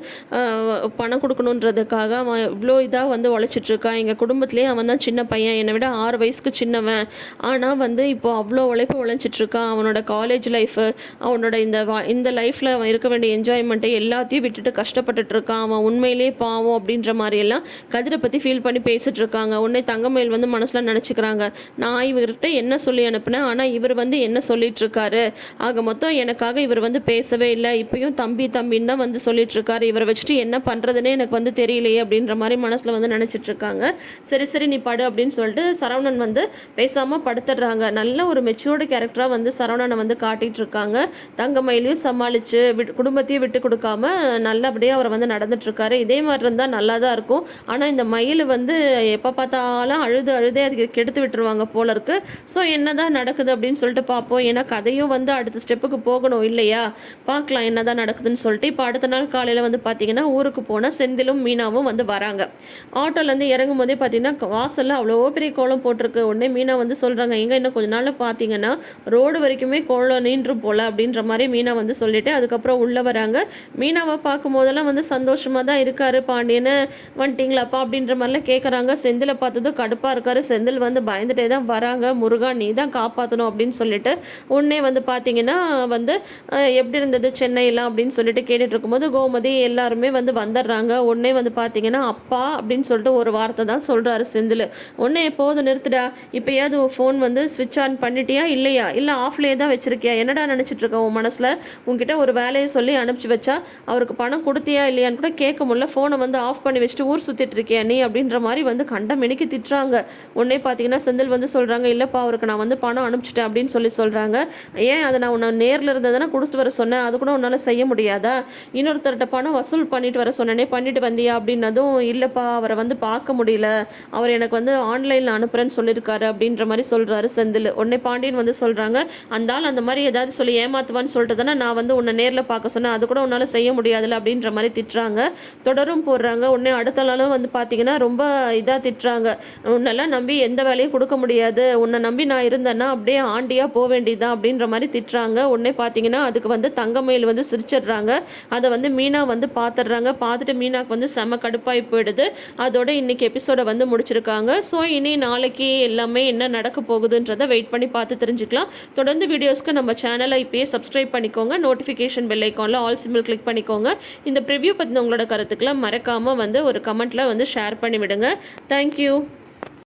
A: பணம் கொடுக்கணுன்றதுக்காக அவன் இவ்வளோ இதாக வந்து உழைச்சிட்ருக்கான். எங்கள் குடும்பத்துலேயே அவன் தான் சின்ன பையன், என்னை விட 6 வயசுக்கு சின்னவன். ஆனால் வந்து இப்போது அவ்வளோ உழைப்பு உழைச்சிட்ருக்கான். அவனோட காலேஜ் லைஃபு, அவனோட இந்த லைஃப்பில் அவன் இருக்க வேண்டிய என்ஜாய்மெண்ட்டை எல்லாத்தையும் விட்டுட்டு கஷ்டப்பட்டுட்ருக்கான். அவன் உண்மையிலே பாவம் அப்படின்ற மாதிரியெல்லாம் கதிரை பற்றி ஃபீல் பண்ணி பேசிகிட்டு இருக்காங்க. உடனே தங்கமயில் வந்து மனசில் நினச்சிக்கிறாங்க, நான் இவர்கிட்ட என்ன சொல்லி அனுப்புனேன், ஆனால் இவர் வந்து என்ன சொல்லிகிட்ருக்காரு, ஆக மொத்தம் எனக்காக இவர் வந்து பேசவே இல்லை, இப்பயும் தம்பின்னு தான் வந்து சொல்லிகிட்ருக்காரு, இவரை வச்சுட்டு என்ன பண்ணுறதுனே எனக்கு வந்து தெரியலையே அப்படின்ற மாதிரி மனசில் வந்து நினச்சிட்ருக்காங்க. சரி சரி நீ படு அப்படின்னு சொல்லிட்டு சரவணன் வந்து பேசாமல் படுத்துடுறாங்க. நல்ல ஒரு மெச்சூர்டு கேரக்டராக வந்து சரவணனை வந்து காட்டிகிட்டு இருக்காங்க. தங்கமயிலையும் சமாளித்து குடும்பத்தையும் விட்டு கொடுக்காம நல்லபடியாக அவர் வந்து நடந்துட்டுருக்காரு. இதே மாதிரி இருந்தால் நல்லா தான் இருக்கும். ஆனால் இந்த மயில் வந்து எப்போ பார்த்தாலும் அழுதே அதுக்கு கெடுத்து விட்டுருவாங்க போல இருக்குது. ஸோ என்ன தான் நடக்குது அப்படின்னு சொல்லிட்டு பார்ப்போம். ஏன்னா கதையும் வந்து அடுத்த ஸ்டெப்புக்கு போகணும் இல்லையா, பார்க்கலாம் என்ன தான் நடக்குதுன்னு சொல்லிட்டு. இப்போ அடுத்த நாள் காலையில் வந்து பார்த்தீங்கன்னா ஊருக்கு போனால் செந்திலும் மீனாவும் வந்து வராங்க. ஆட்டோலேருந்து இறங்கும் போதே பார்த்தீங்கன்னா வாசலில் அவ்வளோ பெரிய கோலம் போட்டிருக்கு. உடனே மீனா வந்து சொல்கிறாங்க, எங்கே இன்னும் கொஞ்ச நாளில் பார்த்தீங்கன்னா ரோடு வரைக்குமே கோலம் நீன்றும் போல் அப்படின்ற மாதிரி மீனா வந்து சொல்லிவிட்டு அதுக்கப்புறம் உள்ளே வராங்க. மீனாவை பார்க்கும் போதெல்லாம் வந்து சந்தோஷமாக தான் இருக்காரு. பாண்டியனை வந்துட்டிங்களாப்பா அப்படின்ற மாதிரிலாம் கேட்குறாங்க. செந்திலை பார்த்ததும் கடுப்பாக இருக்காரு. செந்தில் வந்து பயந்துட்டே தான் வராங்க. முருகா நீ தான் காப்பாற்றணும் அப்படின்னு சொல்லிட்டு உடனே வந்து பார்த்தீங்கன்னா வந்து எப்படி இருந்தது சென்னையெல்லாம் அப்படின்னு சொல்லிட்டு கேட்டுட்டு இருக்கும்போது கோமதி எல்லாருமே வந்து வந்துடுறாங்க. உடனே வந்து பார்த்தீங்கன்னா அப்பா அப்படின்னு சொல்லிட்டு ஒரு வார்த்தை தான் சொல்கிறாரு செந்தில். உடனே எப்போது நிறுத்துடா, இப்போயாவது ஃபோன் வந்து ஸ்விட்ச் ஆன் பண்ணிட்டியா இல்லையா, இல்லை ஆஃப்லேயே தான் வச்சுருக்கியா, என்னடா நினச்சிட்ருக்க உன் மனசில், உங்ககிட்ட ஒரு வேலையை சொல்லி அனுப்பிச்சி வச்சா அவருக்கு பணம் கொடுத்தியா இல்லையான்னு கூட கேட்க முடியல, ஃபோனை வந்து ஆஃப் பண்ணி வச்சுட்டு ஊர் சுற்றிட்டு இருக்கியா நீ அப்படின்ற மாதிரி வந்து கண்டமெனிக்கு திட்டுறாங்க. உடனே பார்த்தீங்கன்னா செந்தில் வந்து சொல்கிறாங்க, இல்லைப்பா அவருக்கு நான் வந்து பணம் அனுப்பிச்சிட்டேன் அப்படின்னு சொல்கிறாங்க. ஏன் அதை நான் உன்னை நேரில் இருந்ததுன்னா கொடுத்துட்டு வர சொன்னேன், அது கூட உன்னால் செய்ய முடியாதா, இன்னொருத்தர் ஒருத்தர்கிட்ட பணம் வசூல் பண்ணிட்டு வர சொன்னனே, பண்ணிட்டு வந்தியா அப்படின்னதும், இல்லைப்பா அவரை வந்து பார்க்க முடியல, அவர் எனக்கு வந்து ஆன்லைனில் அனுப்புகிறேன்னு சொல்லியிருக்காரு அப்படின்ற மாதிரி சொல்கிறாரு செந்தில். உடனே பாண்டியன் வந்து சொல்கிறாங்க, அந்த ஆள் அந்த மாதிரி ஏதாவது சொல்லி ஏமாத்துவான்னு சொல்லிட்டு தானே நான் வந்து உன்னை நேரில் பார்க்க சொன்னேன், அது கூட உன்னால் செய்ய முடியாதுல்ல அப்படின்ற மாதிரி திட்டுறாங்க. தொடரும் போடுறாங்க. உடனே அடுத்த நாளும் வந்து பார்த்தீங்கன்னா ரொம்ப இதாக திட்டுறாங்க. உன்னெல்லாம் நம்பி எந்த வேலையும் கொடுக்க முடியாது, உன்னை நம்பி நான் இருந்தேன்னா அப்படியே ஆண்டியாக போக வேண்டியதுதான் அப்படின்ற மாதிரி திட்டுறாங்க. உடனே பார்த்தீங்கன்னா அதுக்கு வந்து தங்கமயில் வந்து சிரிச்சிடுறாங்க. அதை வந்து மீனா வந்து பார்த்துடுறாங்க. பார்த்துட்டு மீனாக்கு வந்து செம கடுப்பாகி போயிடுது. அதோட இன்னைக்கு எபிசோடை வந்து முடிச்சிருக்காங்க. ஸோ இனி நாளைக்கு எல்லாமே என்ன நடக்க போகுதுன்றதை வெயிட் பண்ணி பார்த்து தெரிஞ்சுக்கலாம். தொடர்ந்து வீடியோஸ்க்கு நம்ம சேனலை இப்போயே சப்ஸ்கிரைப் பண்ணிக்கோங்க. நோட்டிஃபிகேஷன் பெல் ஐக்கானில் ஆல் சிம்பிள் கிளிக் பண்ணிக்கோங்க. இந்த ப்ரிவ்யூ பற்றின உங்களோட கருத்துக்களை மறக்காமல் வந்து ஒரு கமெண்ட்டில் வந்து ஷேர் பண்ணி விடுங்க. தேங்க்யூ.